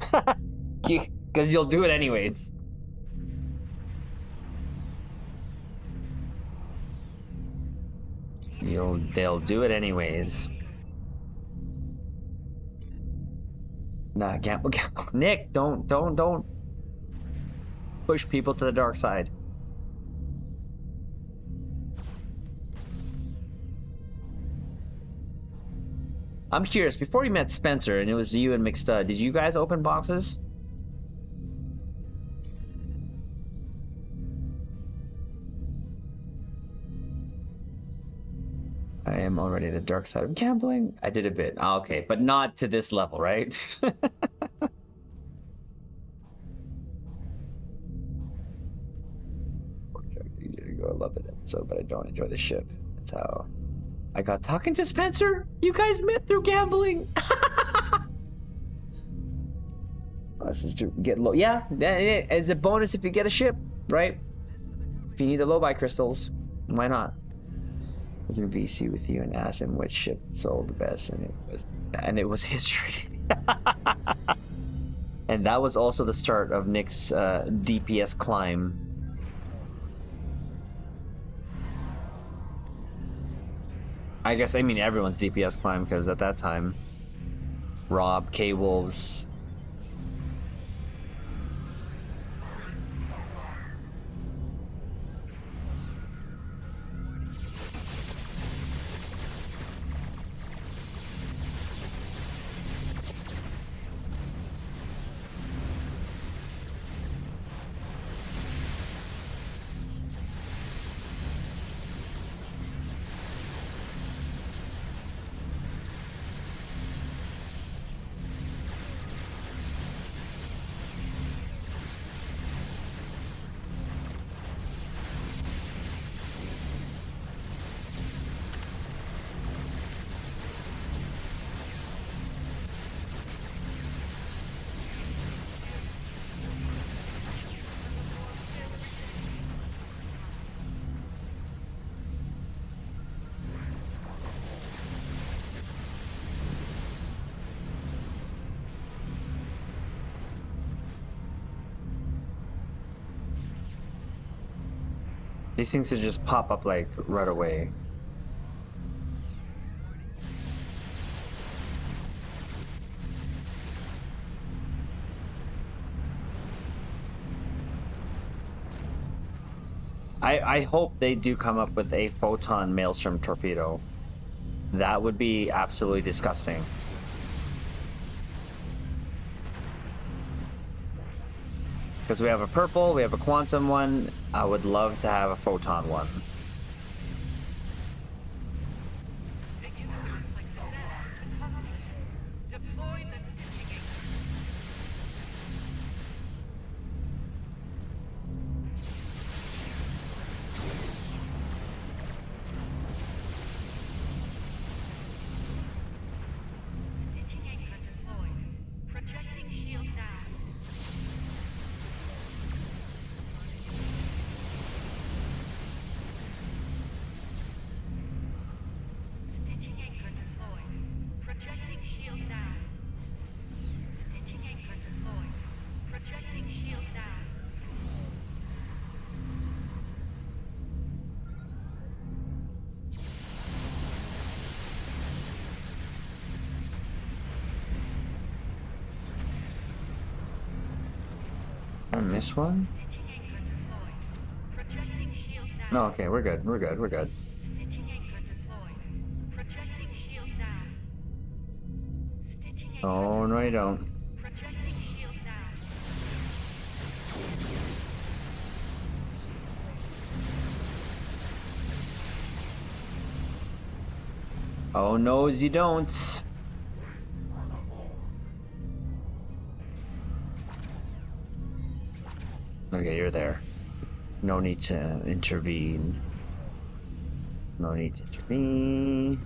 A: because you'll do it anyways. They'll do it anyways. Nah, gamble. Nick, don't push people to the dark side. I'm curious, before you met Spencer and it was you and McStud, did you guys open boxes? I am already the dark side of gambling. I did a bit. Oh, okay, but not to this level, right? I love that episode, but I don't enjoy the ship. That's how I got talking to Spencer. You guys met through gambling. This is to get low. Yeah, it's a bonus if you get a ship, right? If you need the low buy crystals, why not? I was in VC with you and asked him which ship sold the best, and it was history. And that was also the start of Nick's DPS climb. I guess, I mean, everyone's DPS climb, because at that time, Rob, K-Wolves, These things should just pop up like right away. I hope they do come up with a photon maelstrom torpedo. That would be absolutely disgusting. Because we have a purple, we have a quantum one. I would love to have a photon one. On this one? Oh, okay, we're good. We're good. We're good. Oh, no, you don't. Oh, no, you don't. Okay, you're there. No need to intervene. No need to intervene.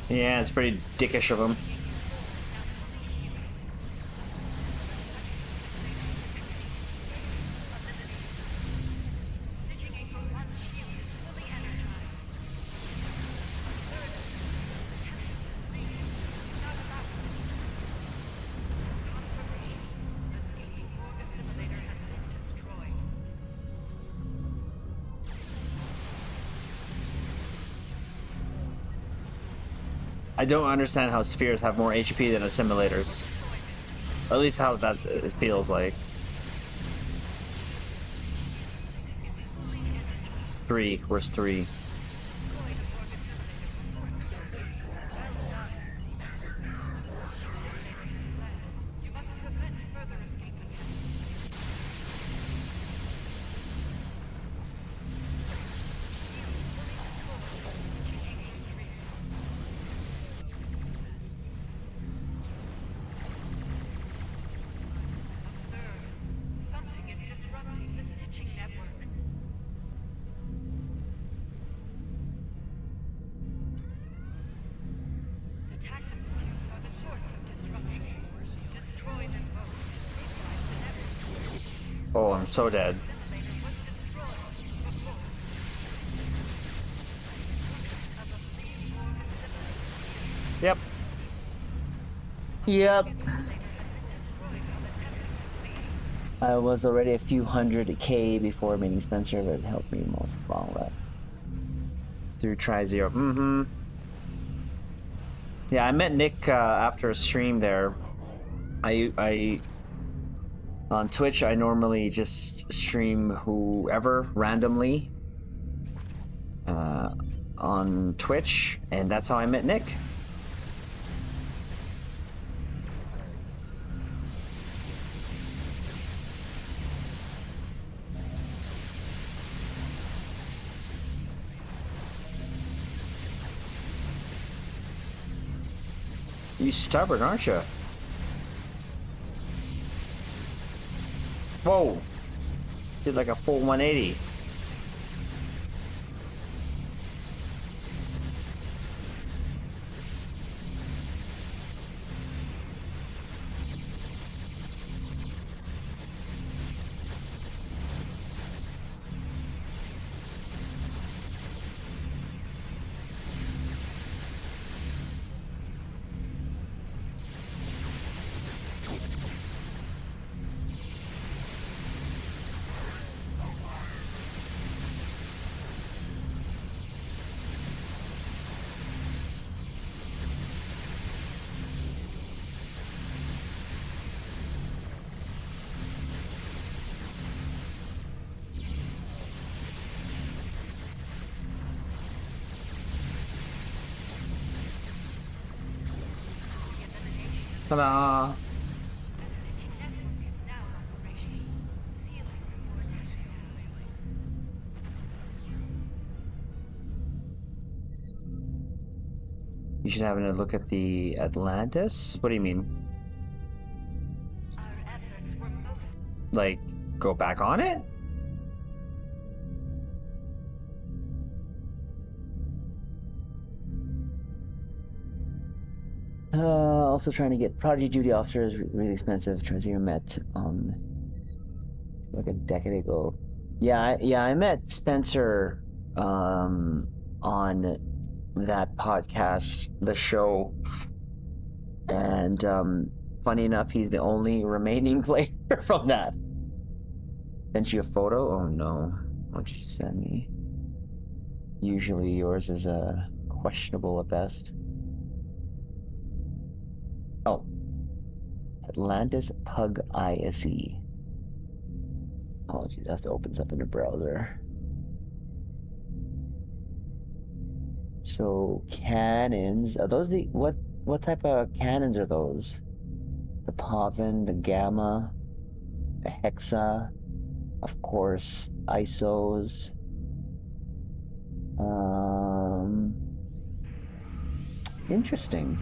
A: Yeah, it's pretty dickish of him. I don't understand how spheres have more HP than assimilators. At least how that it feels like. 3, where's 3? Oh, I'm so dead. Yep. Yep. I was already a few hundred K before meeting Spencer, but it helped me most of all that. Through TriZander. Mm-hmm. Yeah, I met Nick after a stream there. On Twitch, I normally just stream whoever randomly on Twitch, and that's how I met Nick. You stubborn, aren't you? Whoa! Did like a full 180. Ta-da! You should have a look at the Atlantis? What do you mean? Like, go back on it? Also trying to get Prodigy Duty Officer is really expensive. TriZander met like a decade ago. Yeah, I met Spencer on that podcast, the show, and funny enough, he's the only remaining player from that. Sent you a photo? Oh no, what'd you send me? Usually yours is questionable at best. Oh, Atlantis Pug ISE. Oh, geez, I have to open this up in the browser. So cannons, are those the what type of cannons are those? The Pavin, the Gamma, the Hexa, of course, ISOs. Interesting.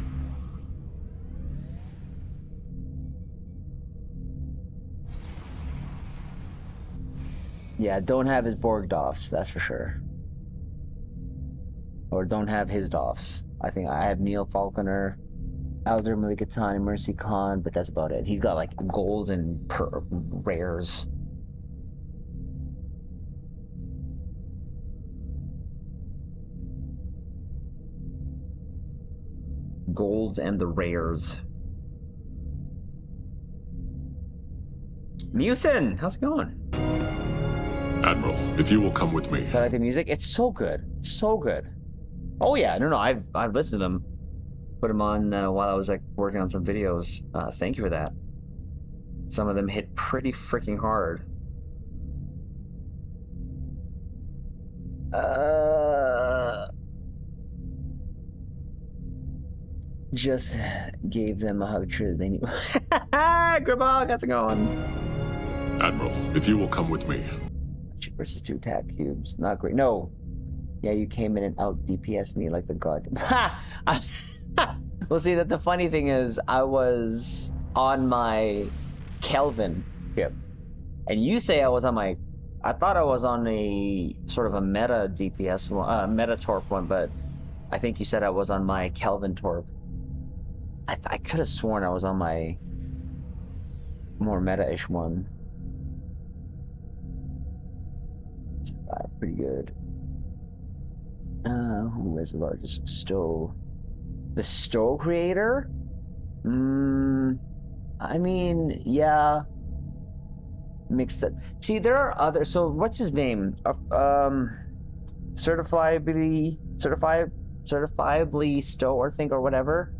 A: Yeah, don't have his Borgdorfs, that's for sure. Or don't have his Doffs. I think I have Neil Falconer, Alder Malikatan, and Mercy Khan, but that's about it. He's got like golds and rares. Golds and the rares. Musin, how's it going?
J: Admiral, if you will come with me.
A: I like the music. It's so good, so good. Oh yeah, no, I've listened to them. Put them on while I was like working on some videos. Thank you for that. Some of them hit pretty freaking hard. Just gave them a hug. Triz, they need. Gribog, how's it going?
J: Admiral, if you will come with me.
A: Versus 2 attack cubes, not great. No, yeah, you came in and out DPS me like the god. Well, see, that the funny thing is, I was on my Kelvin ship, and you say I was on my. I thought I was on a sort of a meta DPS one, meta torp one, but I think you said I was on my Kelvin torp. I could have sworn I was on my more meta-ish one. Pretty good. Who is the largest Stowe? The Stowe creator? I mean, yeah. Mixed up. See, there are other. So, what's his name? Certifiably Stowe, I think, or whatever.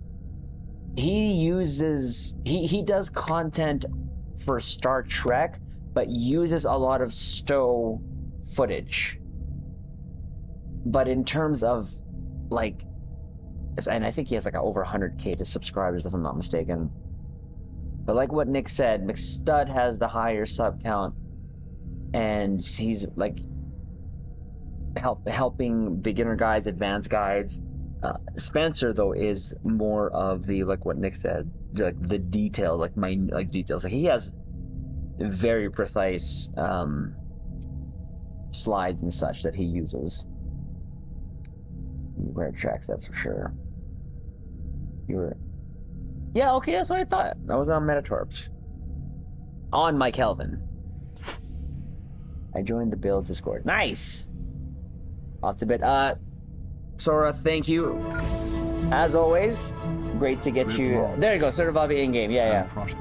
A: He uses. He does content for Star Trek, but uses a lot of Stowe footage. But in terms of like, and I think he has like over 100K to subscribers if I'm not mistaken. But like what Nick said, McStud has the higher sub count, and he's like helping beginner guides, advanced guides. Spencer though is more of the, like what Nick said, like the detail, like details. Like he has very precise slides and such that he uses. Red tracks, that's for sure. You were, yeah, okay, that's what I thought. I was on Metatorps. On Mike Kelvin. I joined the build Discord. Nice. Off to bed. Sora, thank you. As always, great to get you.
G: Long.
A: There you go, certified in game. Yeah.
G: Prosper.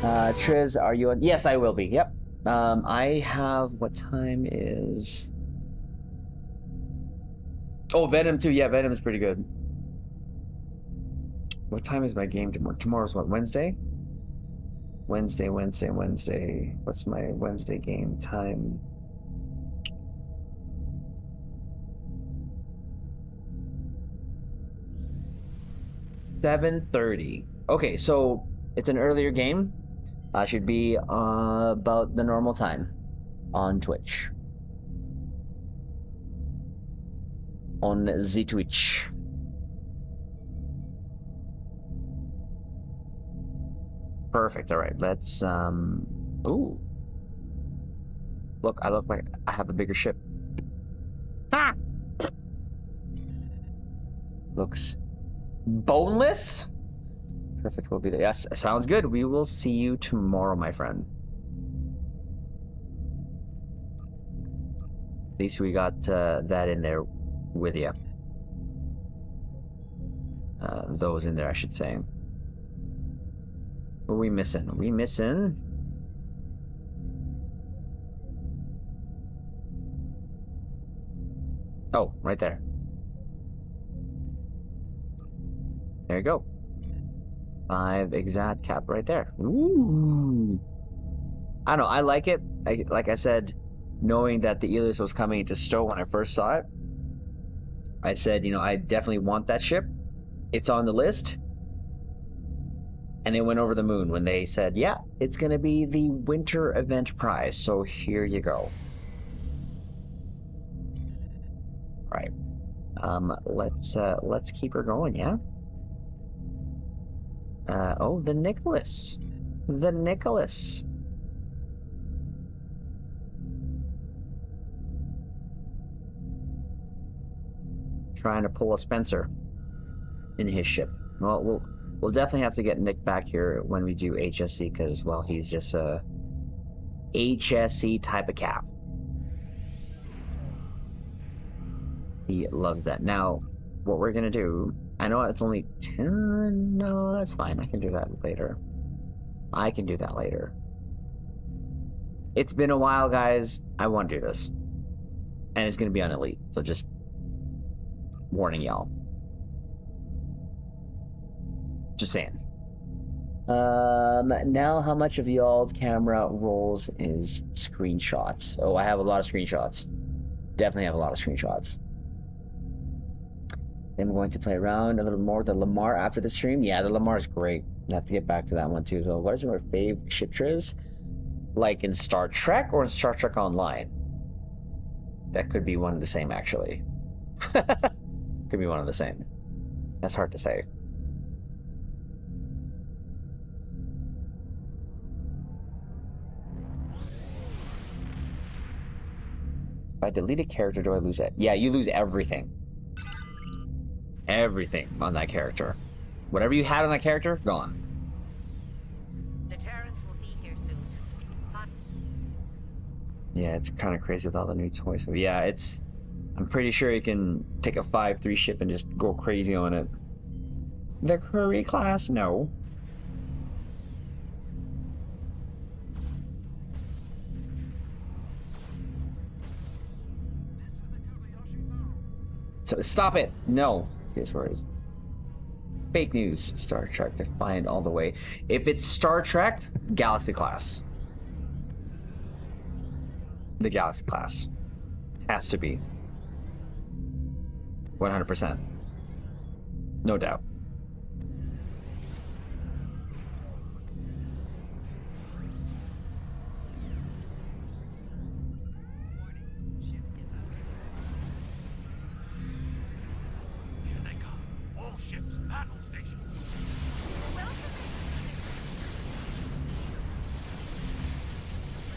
A: Triz, are you on? Yes, I will be. Yep. I have. What time is? Oh, Venom 2. Yeah, Venom is pretty good. What time is my game tomorrow? Tomorrow's what? Wednesday. Wednesday. What's my Wednesday game time? $7:30. Okay, so it's an earlier game. Should be about the normal time on Twitch. On the Twitch. Perfect. All right, let's ooh. Look, I look like I have a bigger ship. Ha! Looks boneless. Perfect. We'll be there. Yes, sounds good. We will see you tomorrow, my friend. At least we got that in there with you. Those in there, I should say. What are we missing? Are we missing? Oh, right there. There you go. 5 exact cap right there. Ooh. I don't know. I like it. Like I said, knowing that the Elias was coming to Stowe when I first saw it, I said, I definitely want that ship. It's on the list. And they went over the moon when they said, yeah, it's going to be the winter event prize. So here you go. All right. Let's keep her going, yeah? Oh, the Nicholas. The Nicholas. Trying to pull a Spencer in his ship. Well, we'll definitely have to get Nick back here when we do HSC, because, well, he's just a HSC type of cap. He loves that. Now, what we're gonna do, I know it's only 10, no, that's fine, I can do that later. It's been a while, guys. I want to do this. And it's gonna be on Elite, so just warning y'all. Just saying. Now how much of y'all's camera rolls is screenshots? Oh, I have a lot of screenshots. Definitely have a lot of screenshots. I'm going to play around a little more with the Lamar after the stream. Yeah, the Lamar is great. I have to get back to that one too as well. What is your favorite ship triz? Like in Star Trek or in Star Trek Online? That could be one of the same, actually. Could be one of the same. That's hard to say. If I delete a character, do I lose it? Yeah, you lose everything. Everything on that character. Whatever you had on that character, gone.
K: The Terrans will be here soon to find.
A: Yeah, it's kind of crazy with all the new toys. So yeah, I'm pretty sure you can take a 5-3 ship and just go crazy on it. The Curry class, no. So stop it. No. Here's where it is. Fake news. Star Trek defiant all the way. If it's Star Trek, Galaxy class. The Galaxy class has to be 100%. No doubt.
C: Here they come. All ships, battle station.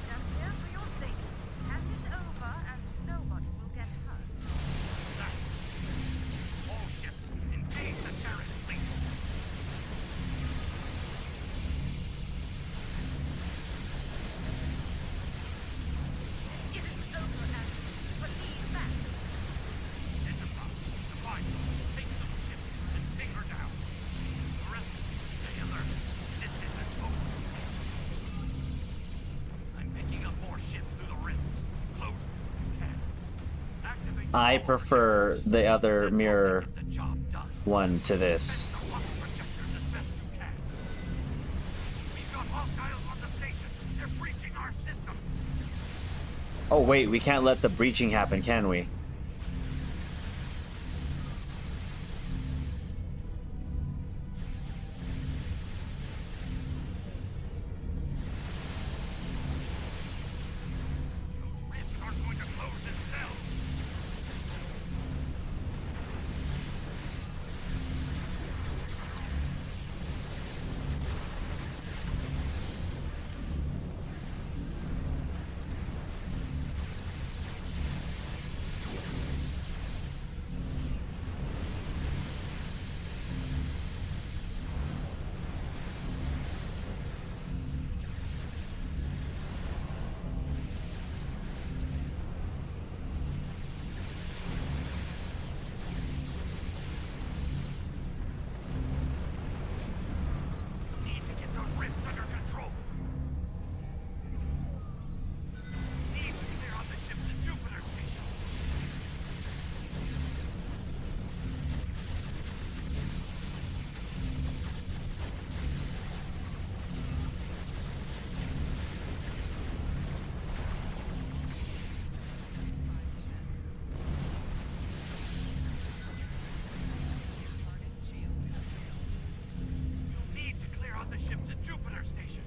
K: Just here for your safety. Hand it over and nobody will get hurt.
C: All ships, engage the Terran fleet.
K: It is over and believe that.
C: Enterprise, define them. Take those ships and take her down. The rest, stay alert. This isn't over. I'm picking up more ships through the rifts. Close. Can. Activate.
A: I prefer the other mirror
C: Get the job done.
A: one to this.
C: The water projectors as best you can. We've got hostiles on the station. They're breaching our system.
A: Oh wait, we can't let the breaching happen, can we?
C: Rifts aren't going to close themselves. Need to get those rifts under control. Need to clear out the ships at Jupiter Station. You'll need to clear out the ships at Jupiter Station.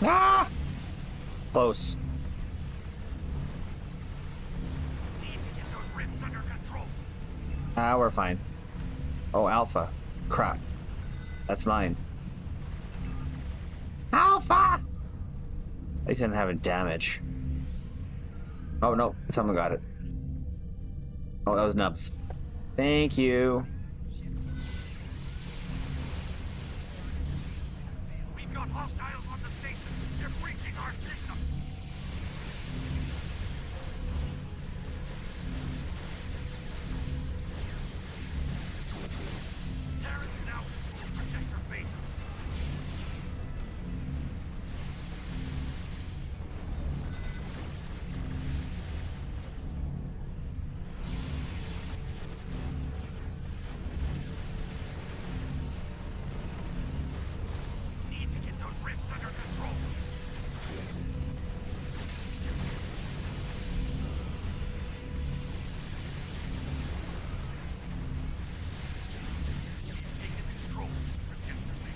A: Ah! Close.
C: Need to get those rifts under control.
A: Ah, we're fine. Oh, Alpha. Crap. That's mine. Alpha! At least I didn't have any damage. Oh no, someone got it. Oh, that was Nubs. Thank you.
C: We've got hostiles on the station. They're breaching our system. Terrans now control protector base. Need to get those rifts under control. Taking control. Protector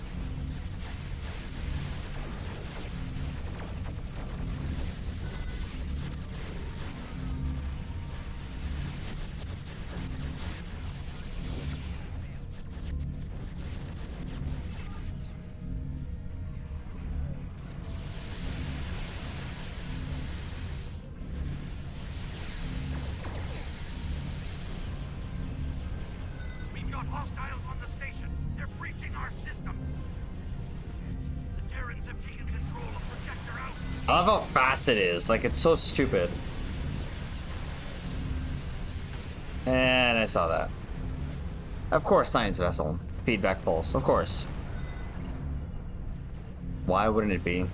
C: base. We've got hostiles on the station. They're breaching our systems. The Terrans have taken control of Projector Out.
A: I love how fast it is. Like, it's so stupid. And I saw that. Of course, science vessel. Feedback pulse. Of course. Why wouldn't it be?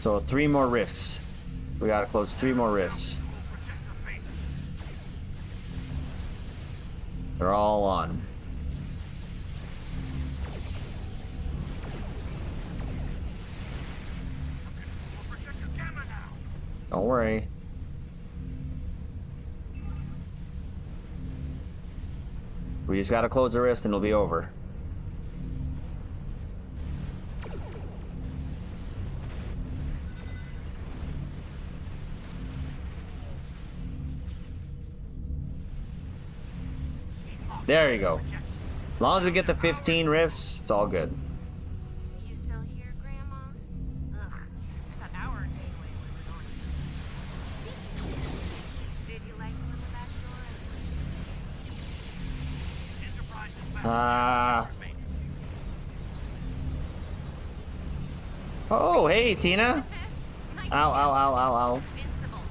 A: So 3 more rifts. We gotta close 3 more rifts. They're all on. Don't worry. We just gotta close the rifts and it'll be over. There you go. As long as we get the 15 rifts, it's all good.
K: You still here, Grandma? Ugh, I thought our gateway was annoying. Did you like the little back door?
A: Oh, hey, Tina. Ow, ow, ow, ow, ow.
K: Invincible.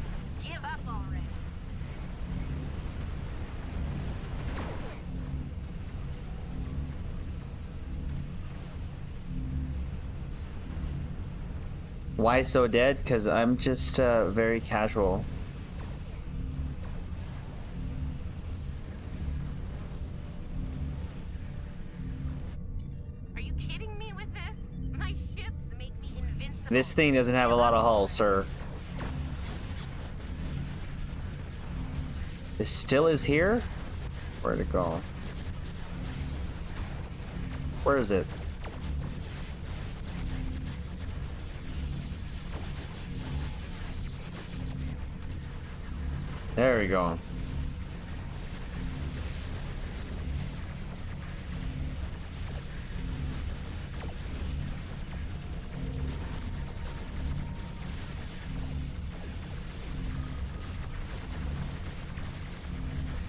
K: Give up already.
A: Why so dead? Because I'm just very casual.
K: Are you kidding me with this? My ships make me invincible.
A: This thing doesn't have a lot of hull, sir. This still is here? Where'd it go? Where is it? There we go.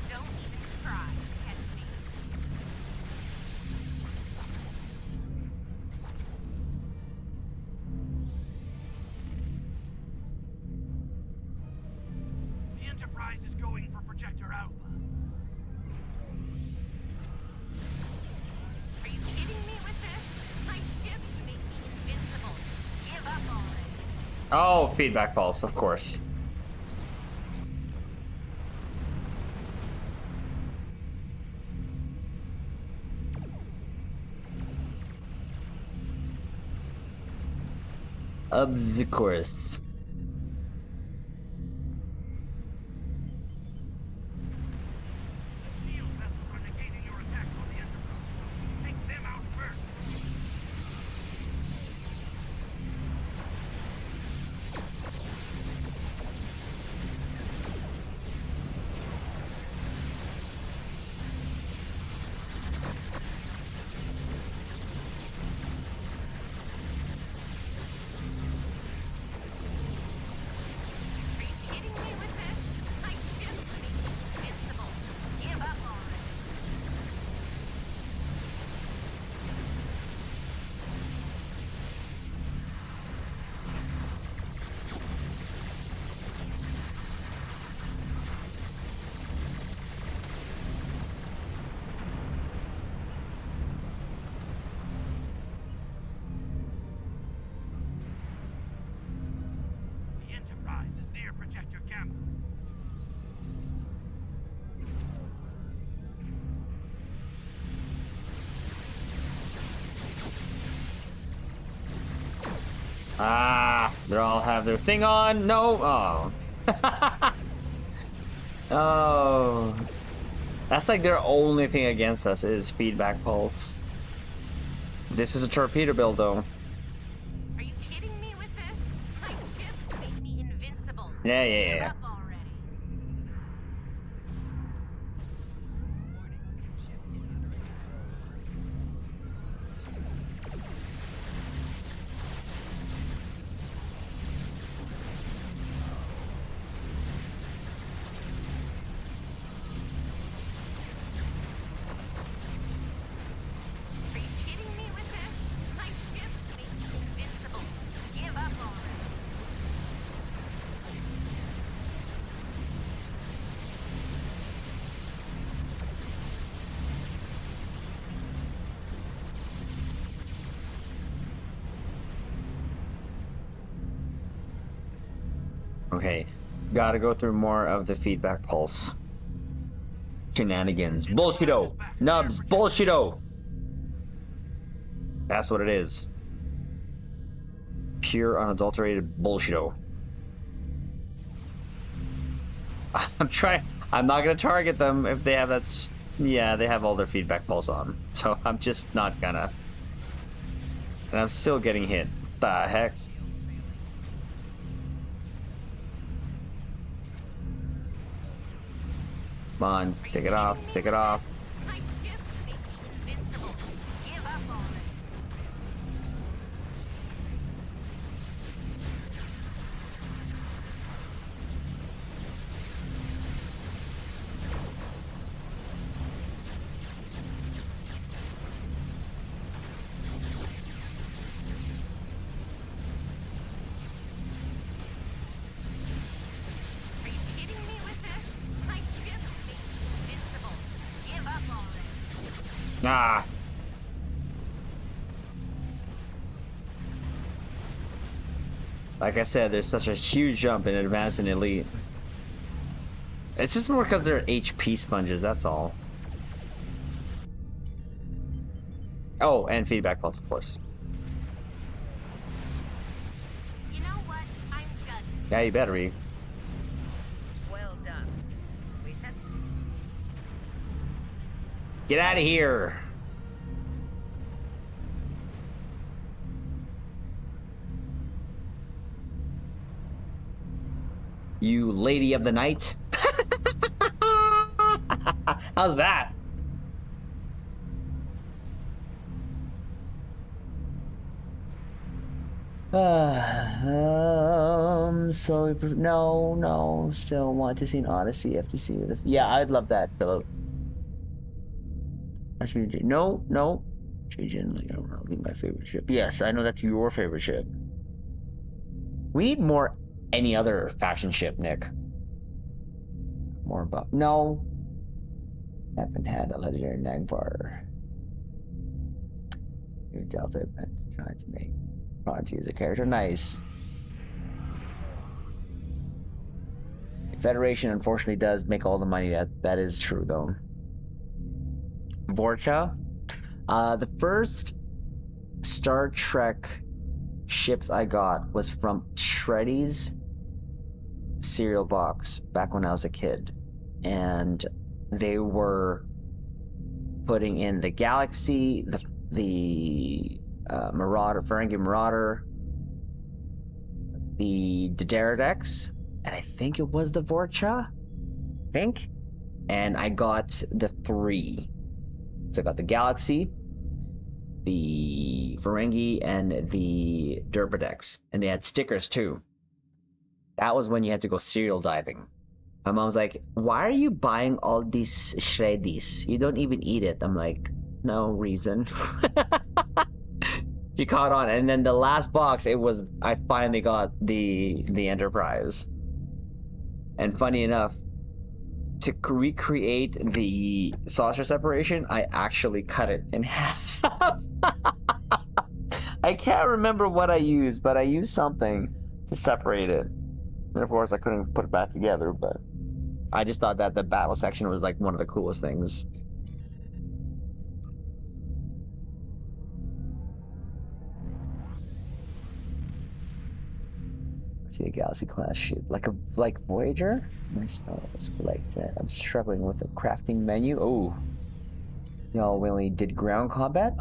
K: Don't even try to catch me.
C: The Enterprise is going for Projector Alpha.
K: Are you kidding me with this? My ships make me invincible. Give up already.
A: Oh, feedback pulse, of course. Of the course.
C: Shield vessels are negating your attacks on the Enterprise. Take them out first.
K: Are you kidding me with this? My ships make me invincible. Give up already.
C: The Enterprise is near Projector Gamma.
A: Ah, they all have their thing on. No. Oh. Oh. That's like their only thing against us is feedback pulse. This is a torpedo build, though.
K: Are you kidding me with this? My ships make me invincible.
A: Yeah, yeah,
K: Give
A: yeah.
K: up already. Are you kidding me with this? My ships make me invincible. Give up already.
A: Okay, gotta go through more of the feedback pulse. Shenanigans. Bullshito! Nubs! Bullshito! That's what it is. Pure, unadulterated bullshito. I'm not gonna target them if they have that. Yeah, they have all their feedback pulse on. So I'm just not gonna. And I'm still getting hit. The heck? Come on, take it off, take it off.
K: My ships make me invincible. Give up on it. Are you kidding me with this? My ships make me invincible. Give up on it.
A: Ah! Like I said, there's such a huge jump in advanced and elite. It's just more because they're HP sponges, that's all. Oh, and feedback pulse, of course.
K: You know what? I'm done.
A: Yeah, you better be.
K: Well done. Reset.
A: Get out of here! You lady of the night? How's that? So no, still want to see an Odyssey FTC with yeah, I'd love that, Philip. No, JJ, that'll be my favorite ship. Yes, I know that's your favorite ship. We need more any other faction ship, Nick. More about no. Haven't had a legendary Nagvar. New Delta event trying to make Prodigy as a character. Nice. Federation unfortunately does make all the money. That is true though. Vorcha. The first Star Trek ships I got was from Shreddy's cereal box back when I was a kid, and they were putting in the Galaxy, the Marauder, Ferengi Marauder, the Dideridex, and I think it was the Vorcha. And I got the 3. So I got the Galaxy, the Ferengi, and the Derpidex, and they had stickers too. That was when you had to go cereal diving. My mom's like, why are you buying all these shreddies? You don't even eat it. I'm like, no reason. She caught on. And then the last box, I finally got the Enterprise. And funny enough, to recreate the saucer separation, I actually cut it in half. I can't remember what I used, but I used something to separate it. And of course, I couldn't put it back together, but I just thought that the battle section was like one of the coolest things. See a Galaxy class ship like Voyager. Myself, like that. I'm struggling with the crafting menu. Oh, y'all really did ground combat?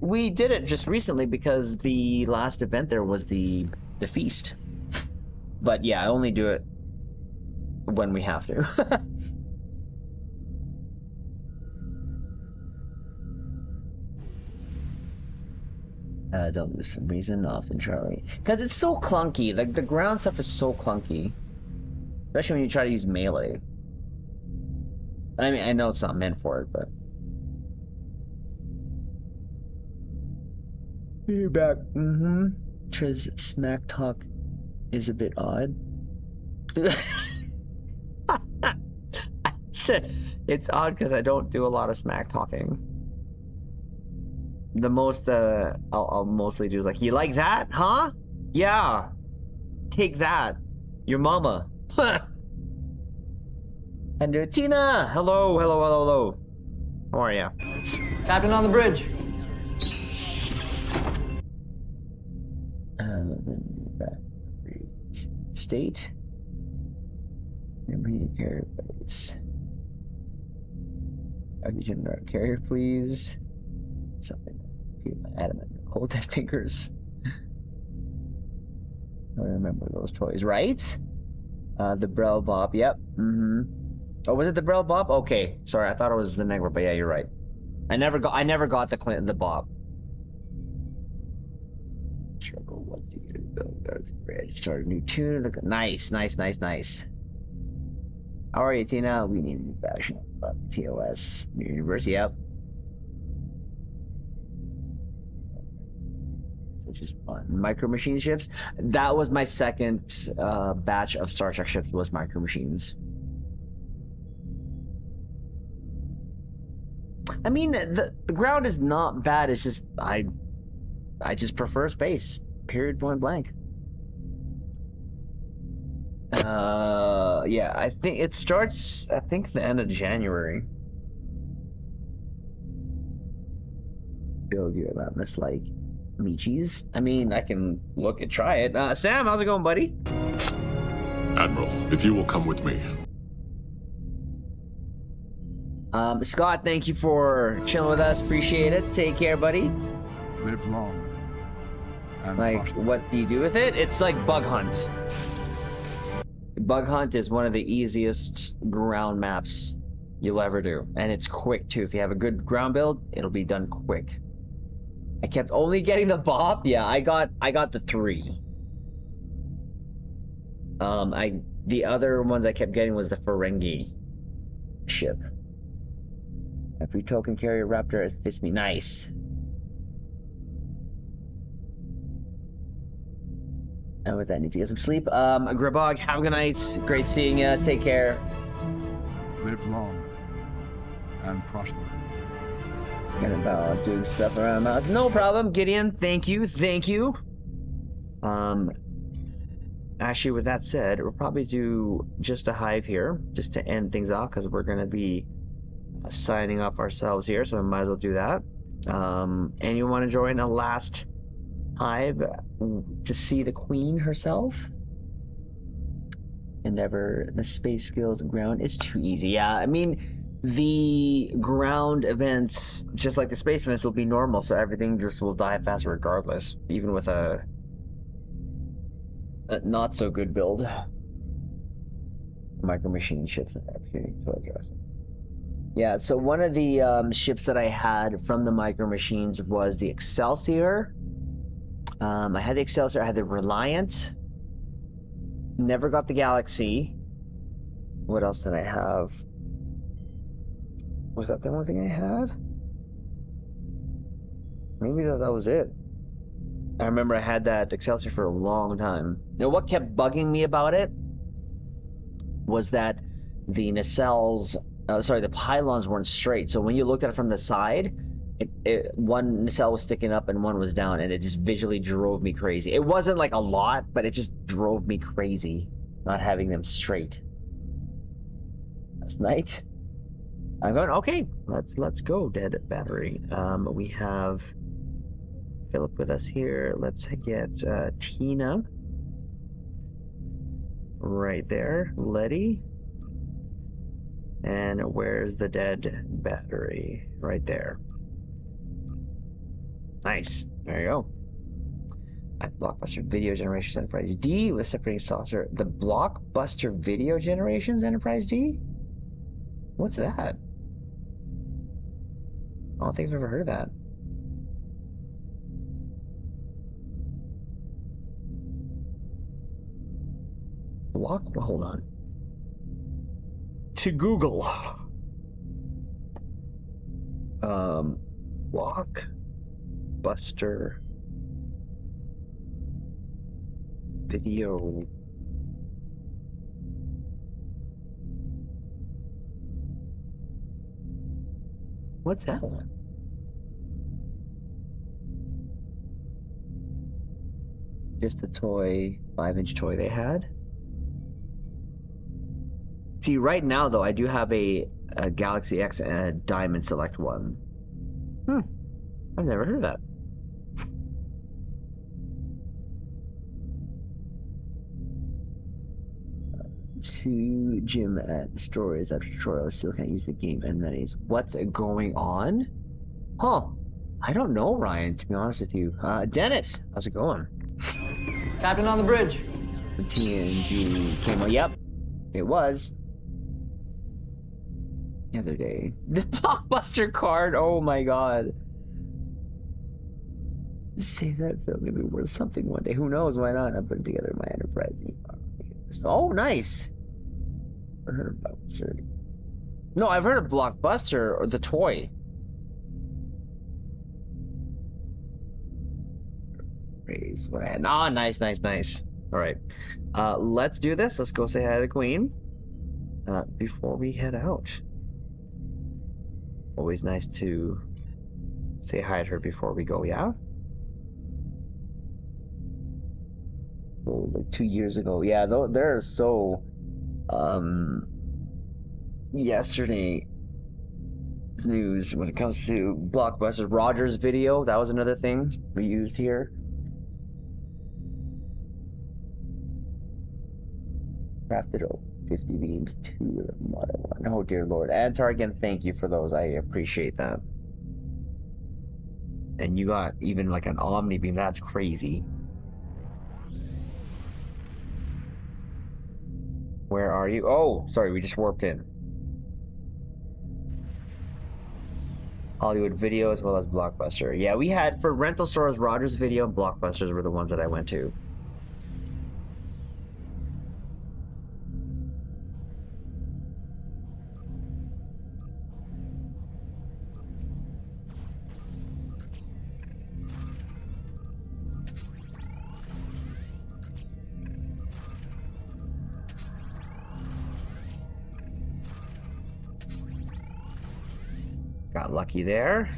A: We did it just recently because the last event there was the feast. But yeah, I only do it when we have to. Don't lose some reason often, Charlie. Because it's so clunky. Like, the ground stuff is so clunky. Especially when you try to use melee. I mean, I know it's not meant for it, but... You're back. Mm-hmm. Triz smack talk is a bit odd. I said it's odd because I don't do a lot of smack talking. The most I'll mostly do is like, you like that, huh? Yeah. Take that. Your mama. And Tina! Hello, hello, hello, hello. How are ya?
B: Captain on the bridge.
A: State. Immediate carrier, please. Oxygen carrier, please. Something. Adamant. Hold that fingers. I remember those toys, right? The Brel Bop, yep. Oh, was it the Brel Bop? Okay, sorry, I thought it was the Negra, but yeah, you're right. I never got the Bop. Struggle once you get it built. Bridge. Start a new tune. Look, nice. How are you, Tina? We need a new fashion. TOS. New universe, yep. Which is fun. Micro Machine ships. That was my second batch of Star Trek ships. Was Micro Machines. I mean, the ground is not bad. It's just I just prefer space. Period. Point blank. Yeah. I think it starts. I think the end of January. Build your Atlantis like Michis. I mean, I can look and try it. Sam, how's it going, buddy?
J: Admiral, if you will come with me.
A: Scott, thank you for chilling with us. Appreciate it. Take care, buddy.
G: Live long and
A: like,
G: prosper.
A: what do you do with it? It's like bug hunt. Bug hunt is one of the easiest ground maps you'll ever do, and it's quick too. If you have a good ground build, it'll be done quick. I kept only getting the Bop. Yeah, I got the 3. The other ones I kept getting was the Ferengi ship. Every token carrier Raptor it fits me. Nice. And with that, I need to get some sleep. Grabog, have a good night. Great seeing you. Take care.
G: Live long and prosper.
A: And about doing stuff around the mountains. No problem, Gideon. Thank you. Actually, with that said, we'll probably do just a hive here, just to end things off, because we're going to be signing off ourselves here, so I might as well do that. Anyone want to join a last hive to see the queen herself? Endeavor, the space skills ground is too easy. Yeah, I mean, the ground events, just like the space events, will be normal, so everything just will die faster regardless, even with a not so good build. Micro Machine ships and opportunity to address. Yeah, so one of the ships that I had from the Micro Machines was the Excelsior. I had the Excelsior, I had the Reliant. Never got the Galaxy. What else did I have? Was that the only thing I had? Maybe that was it. I remember I had that Excelsior for a long time. Now, what kept bugging me about it was that the nacelles, the pylons weren't straight. So when you looked at it from the side, one nacelle was sticking up and one was down, and it just visually drove me crazy. It wasn't like a lot, but it just drove me crazy not having them straight. Last night, I'm going, okay, let's go, dead battery. We have Philip with us here. Let's get Tina right there. Letty. And where's the dead battery? Right there. Nice. There you go. At Blockbuster Video Generations Enterprise D with separating saucer. The Blockbuster Video Generations Enterprise D? What's that? I don't think I've ever heard of that. Hold on. To Google. Blockbuster Video. What's that one? Just a toy, 5-inch toy they had. See, right now though, I do have a Galaxy X and a Diamond Select one. I've never heard of that. To Jim at Stories after tutorial, I still can't use the game amenities. What's going on? Huh. I don't know, Ryan, to be honest with you. Dennis, how's it going?
B: Captain on the bridge.
A: The TNG came on. Yep, it was. The other day. The Blockbuster card, oh my god. Save that film, maybe worth something one day. Who knows, why not? I'm putting together my enterprise. Oh, nice. I've heard of Blockbuster. No, I've heard of Blockbuster, or the toy. Praise what I had. Ah, nice. All right, let's do this. Let's go say hi to the Queen before we head out. Always nice to say hi to her before we go, yeah? Oh, like 2 years ago. Yeah, they're so yesterday's news when it comes to Blockbuster. Rogers Video, that was another thing we used here. Crafted 50 beams, 2 of the Model 1. Oh dear lord. Antar, again, thank you for those. I appreciate that. And you got even like an Omni beam. That's crazy. Where are you? Oh, sorry, we just warped in. Hollywood Video as well as Blockbuster. Yeah, we had for rental stores, Rogers Video and Blockbusters were the ones that I went to. Got lucky there.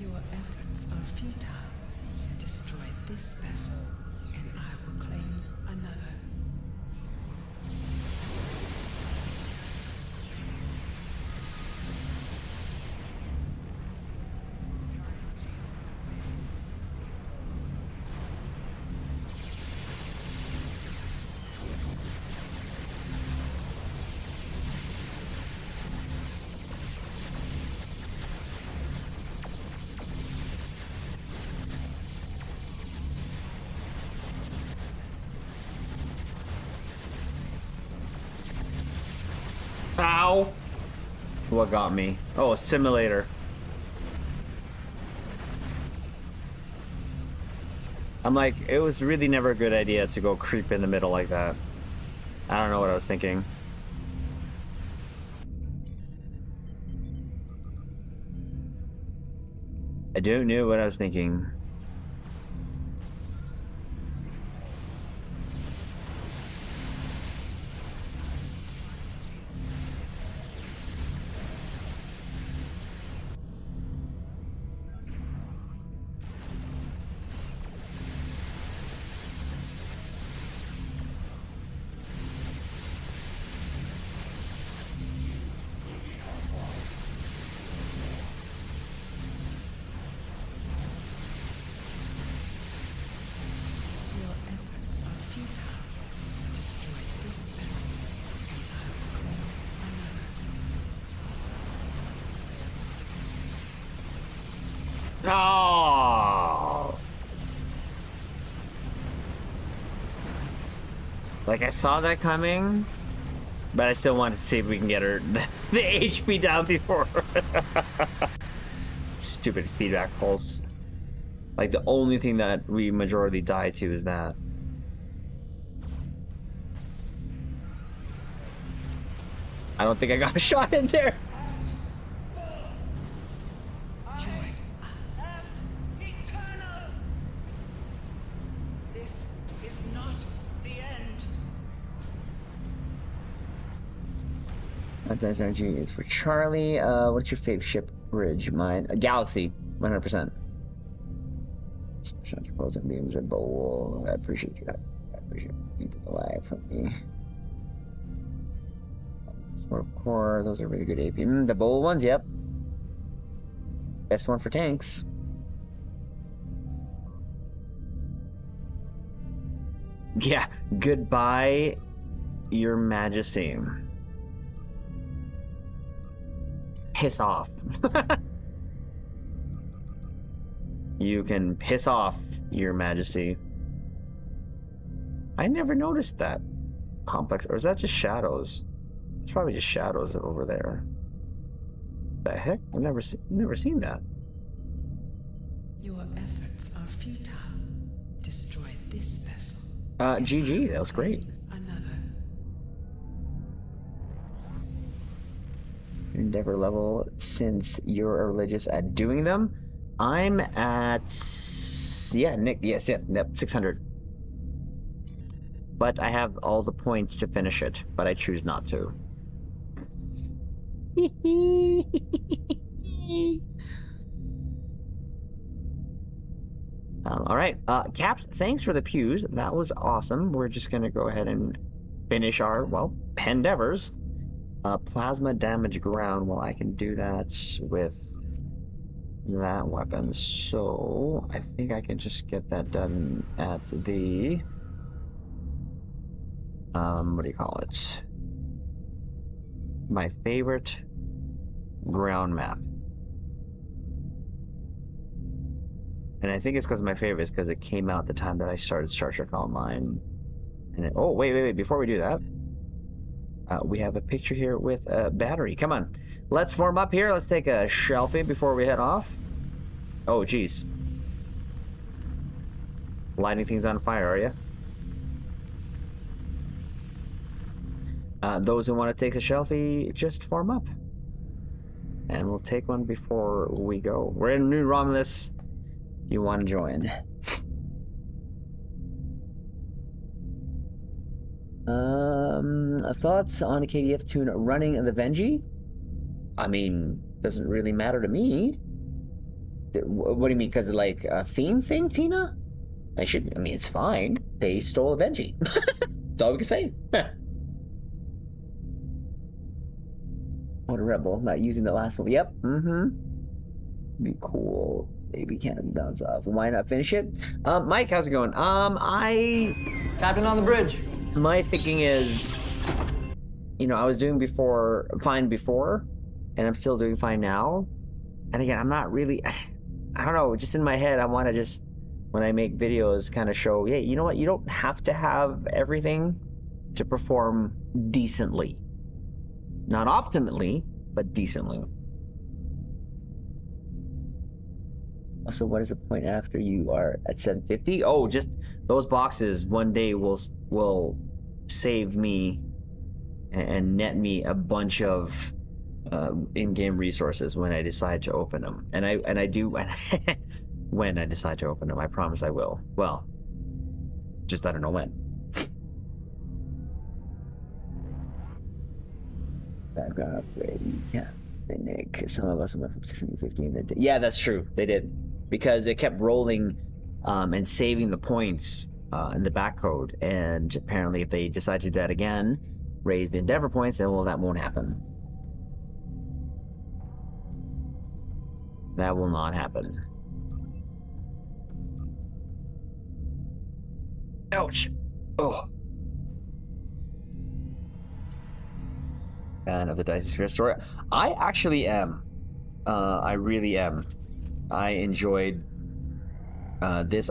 L: Your efforts are futile. Destroy this vessel, and I will claim another.
A: Ow! What got me? Oh, a simulator. I'm like, it was really never a good idea to go creep in the middle like that. I don't know what I was thinking. I don't know what I was thinking. Oh! Like, I saw that coming, but I still wanted to see if we can get her the HP down before. Stupid feedback pulse. Like, the only thing that we majority die to is that. I don't think I got a shot in there. That's energy is for Charlie. What's your favorite ship bridge? Mine, Galaxy, 100%. Special controls and beams and bowl. I appreciate you. I appreciate you to the lag from me. Smart core. Those are really good AP. The bowl ones, yep. Best one for tanks. Yeah. Goodbye, Your Majesty. Piss off. You can piss off, Your Majesty. I never noticed that complex, or is that just shadows? It's probably just shadows over there. The heck? I've never seen that.
L: Your efforts are futile. Destroy this vessel.
A: GG, that was great.
L: Another.
A: Endeavor level, since you're religious at doing them. I'm at, yeah, Nick, yes, yeah, yep, 600. But I have all the points to finish it, but I choose not to. All right, Caps, thanks for the pews. That was awesome. We're just gonna go ahead and finish our, well, Pendevers. Plasma damage ground. Well, I can do that with that weapon. So I think I can just get that done at the what do you call it? My favorite ground map. And I think it's because my favorite is because it came out the time that I started Star Trek Online. And oh, wait. Before we do that, we have a picture here with a battery. Come on. Let's form up here. Let's take a selfie before we head off. Oh, geez. Lighting things on fire, are you? Those who want to take a selfie, just form up. And we'll take one before we go. We're in New Romulus. If you want to join. Thoughts on a KDF tune running the Venji? I mean, doesn't really matter to me. What do you mean? Because of like a theme thing, Tina? I mean, it's fine. They stole a Venji. That's all we can say. What a rebel. Not using the last one. Yep. Be cool. Maybe cannon bounce off. Why not finish it? Mike, how's it going?
B: Captain on the bridge.
A: My thinking is, you know, I was doing fine before, and I'm still doing fine now. And again, I'm not really, I don't know, just in my head, I want to just, when I make videos, kind of show, hey, you know what, you don't have to have everything to perform decently. Not optimally, but decently. Also, what is the point after you are at 750? Oh, just those boxes one day will save me and net me a bunch of in-game resources when I decide to open them. And I do when I decide to open them. I promise I will. Well, just I don't know when. Background upgrade. Yeah, Nick. Some of us went from 650. Yeah, that's true. They did. Because it kept rolling and saving the points in the back code, and apparently if they decide to do that again, raise the Endeavor points, then well, that won't happen. That will not happen. Ouch. Oh. Fan of the Dicey Sphere story. I actually am. I really am. I enjoyed this.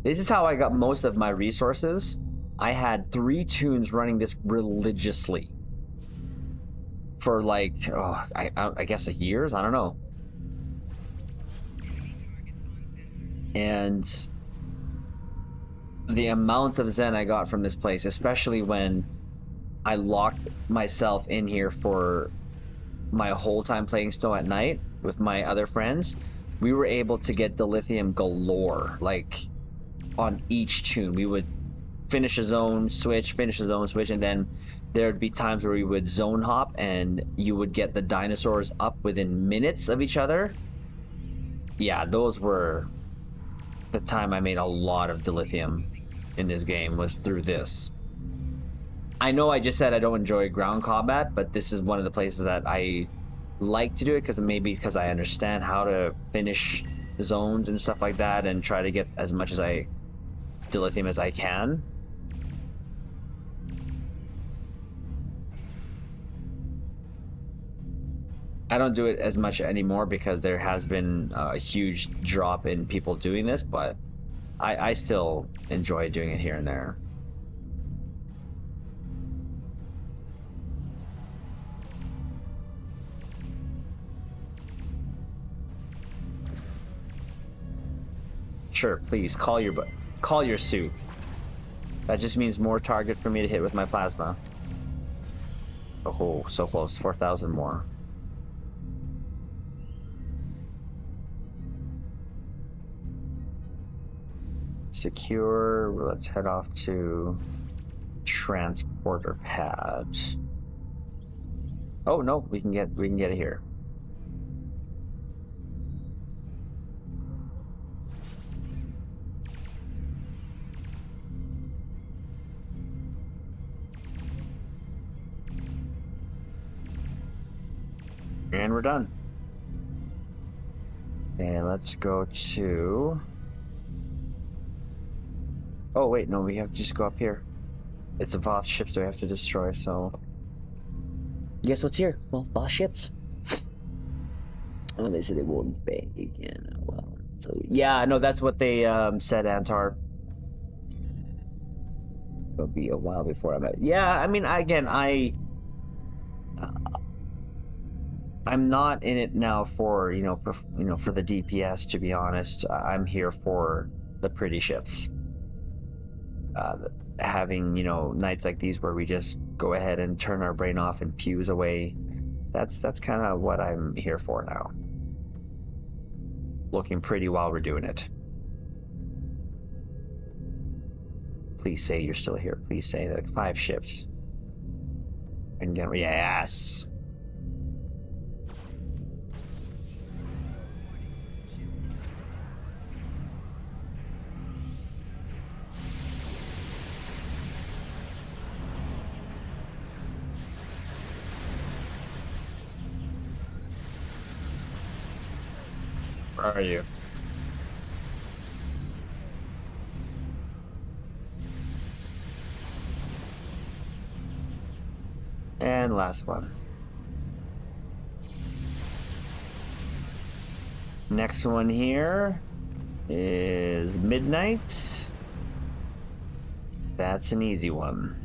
A: This is how I got most of my resources. I had 3 tunes running this religiously for like, I guess years. I don't know. And the amount of Zen I got from this place, especially when I locked myself in here for my whole time playing Snow at Night with my other friends, we were able to get dilithium galore, like on each tune. We would finish a zone, switch, and then there'd be times where we would zone hop and you would get the dinosaurs up within minutes of each other. Yeah, those were the time I made a lot of dilithium in this game, was through this. I know I just said I don't enjoy ground combat, but this is one of the places that I like to do it, because because I understand how to finish zones and stuff like that and try to get as much as dilithium as I can. I don't do it as much anymore because there has been a huge drop in people doing this, but I still enjoy doing it here and there. Sure, please call your suit. That just means more target for me to hit with my plasma. Oh, so close. 4,000 more. Secure. Let's head off to transporter pad. Oh no, we can get it here. And we're done. And let's go to... Oh wait, no, we have to just go up here. It's a Voth ships that we have to destroy, so... Guess what's here? Well, Voth ships. Oh, they said they won't bang again. Well, so... Yeah, no, that's what they said, Antar. It'll be a while before I'm at... Yeah, I mean, I'm not in it now for, for the DPS, to be honest. I'm here for the pretty ships. Having, nights like these where we just go ahead and turn our brain off and fuse away. That's kind of what I'm here for now. Looking pretty while we're doing it. Please say you're still here. Please say like 5 ships. And yes. Where are you? And last one. Next one here is midnight. That's an easy one.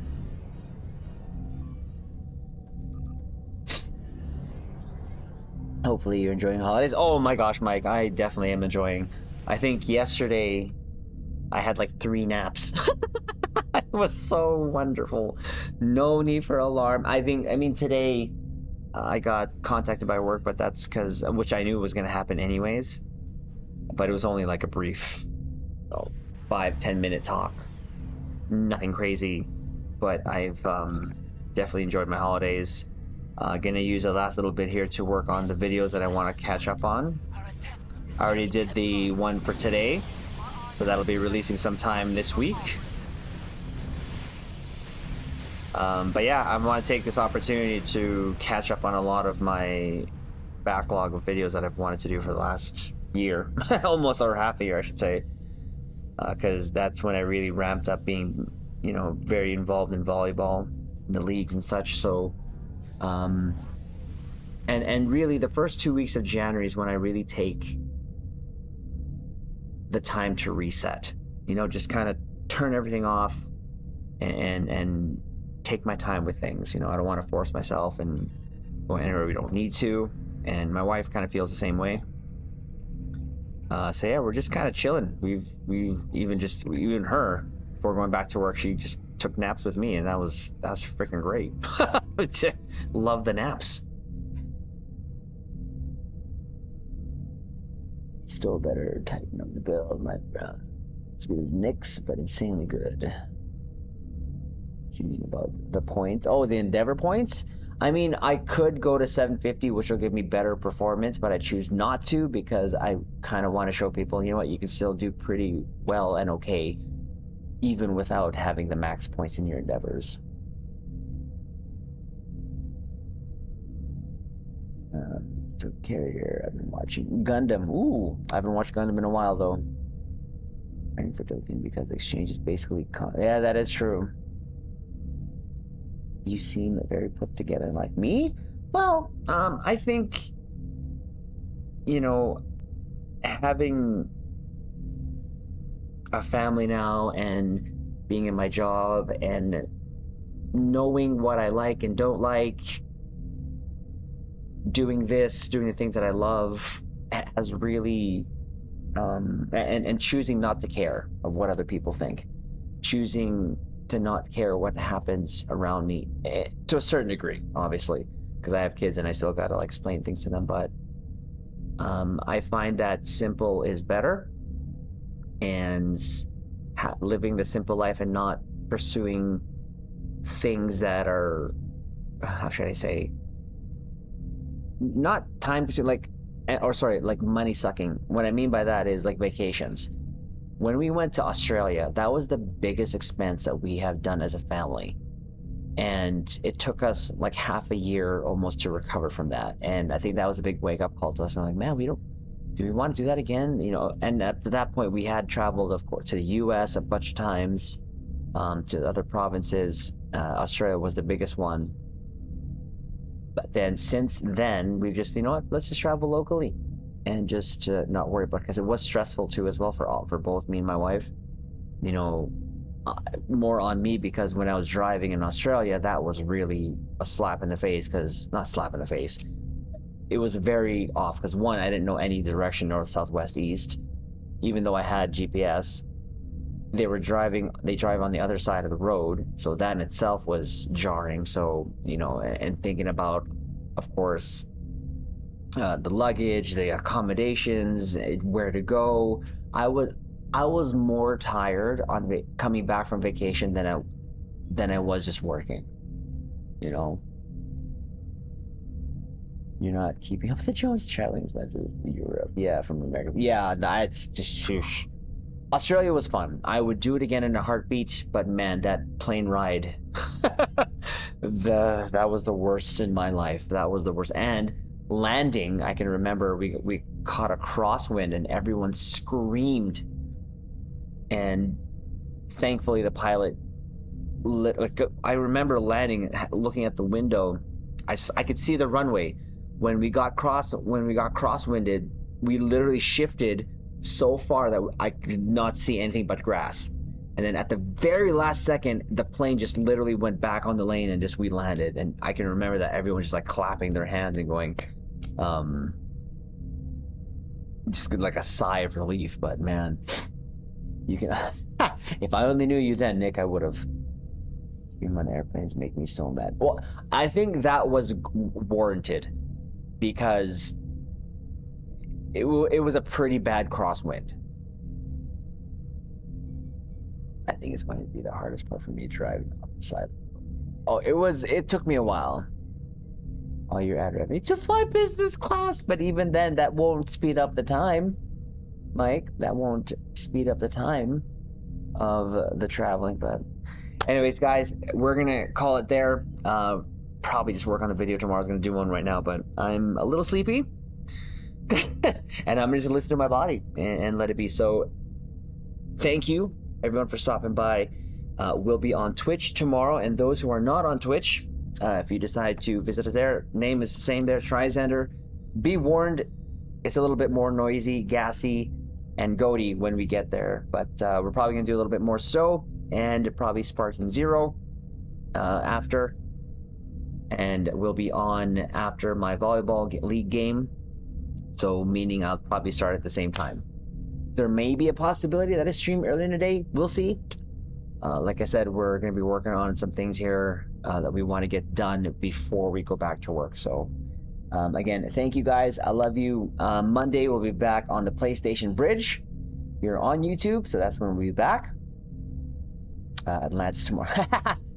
A: Hopefully you're enjoying the holidays. Oh my gosh, Mike, I definitely am enjoying. I think yesterday I had like 3 naps. It was so wonderful. No need for alarm. I mean, today I got contacted by work, but that's because, which I knew was going to happen anyways. But it was only like a brief 5-10 minute talk. Nothing crazy. But I've definitely enjoyed my holidays. Gonna use the last little bit here to work on the videos that I want to catch up on. I already did the one for today, so that'll be releasing sometime this week. But yeah, I want to take this opportunity to catch up on a lot of my backlog of videos that I've wanted to do for the last year, almost or half a year, I should say, because that's when I really ramped up being, very involved in volleyball, in the leagues and such. So, and really the first 2 weeks of January is when I really take the time to reset, just kind of turn everything off and take my time with things. I don't want to force myself and go anywhere we don't need to. And my wife kind of feels the same way. So yeah, we're just kind of chilling. We've even her, before going back to work, she just took naps with me, and that's freaking great. Love the naps. Still better tighten up the build. My as good as Nick's, but insanely good. do you mean about the points? Oh, the Endeavor points? I mean, I could go to 750, which will give me better performance, but I choose not to because I kind of want to show people, you know what, you can still do pretty well and okay, even without having the max points in your Endeavors. Carrier, I've been watching Gundam. Ooh, I haven't watched Gundam in a while though. Waiting for Dothan because exchange is basically yeah, that is true. You seem very put together. Like me? Well, I think, you know, having a family now and being in my job and knowing what I like and don't like, doing the things that I love has really, and choosing not to care of what other people think, choosing to not care what happens around me, to a certain degree, obviously, because I have kids and I still gotta like explain things to them, but I find that simple is better, and living the simple life and not pursuing things that are, how should I say, not time consuming, like money sucking. What I mean by that is like vacations. When we went to Australia, that was the biggest expense that we have done as a family. And it took us like half a year almost to recover from that. And I think that was a big wake up call to us. And I'm like, man, do we want to do that again? You know, and at that point we had traveled, of course, to the US a bunch of times, to other provinces. Australia was the biggest one. But then since then, we've just, you know what, let's just travel locally and just not worry about it, because it was stressful too as well for both me and my wife. You know, more on me because when I was driving in Australia, that was really a slap in the face, not slap in the face. It was very off because one, I didn't know any direction, north, south, west, east, even though I had GPS. They drive on the other side of the road, so that in itself was jarring. So, you know, and thinking about, of course, the luggage, the accommodations, where to go. I was more tired on coming back from vacation than I was just working. You know, you're not keeping up with the Jones traveling expenses. Europe, yeah, from America, yeah, that's just. Australia was fun. I would do it again in a heartbeat, but man, that plane ride, that was the worst in my life. That was the worst. And landing, I can remember we caught a crosswind and everyone screamed. And thankfully the pilot I remember landing, looking at the window. I could see the runway. When we got crosswinded, we literally shifted so far that I could not see anything but grass. And then at the very last second, the plane just literally went back on the lane and we landed. And I can remember that everyone just like clapping their hands and going, just like a sigh of relief. But man, you can, if I only knew you then, Nick, I would have. Being on airplanes make me so mad. Well, I think that was warranted because it was a pretty bad crosswind. I think it's going to be the hardest part for me driving up the side. Oh, it took me a while. All your ad revenue to fly business class, but even then, that won't speed up the time, Mike. That won't speed up the time of the traveling. But anyways, guys, we're gonna call it there. Probably just work on the video tomorrow. I was gonna do one right now, but I'm a little sleepy. And I'm just gonna listen to my body and let it be. So thank you everyone for stopping by. We'll be on Twitch tomorrow, and those who are not on Twitch, if you decide to visit us there, name is the same there, TriZander. Be warned, it's a little bit more noisy, gassy, and goaty when we get there, but we're probably gonna do a little bit more so, and probably Sparking Zero after, and we'll be on after my volleyball league game. So meaning I'll probably start at the same time. There may be a possibility that I stream earlier in the day. We'll see. Like I said, we're going to be working on some things here that we want to get done before we go back to work. So again, thank you guys. I love you. Monday we'll be back on the PlayStation Bridge here on YouTube. So that's when we'll be back. And that's tomorrow.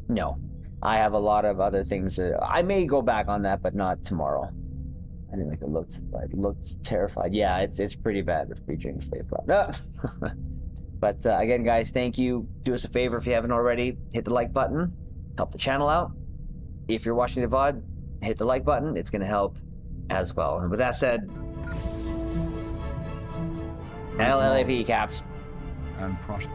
A: No, I have a lot of other things that I may go back on that, but not tomorrow. I didn't think it looked. I looked terrified. Yeah, it's pretty bad with featuring slave plot. But again, guys, thank you. Do us a favor if you haven't already. Hit the like button. Help the channel out. If you're watching the VOD, hit the like button. It's going to help as well. And with that said, LLAP, Caps.
G: And prosper.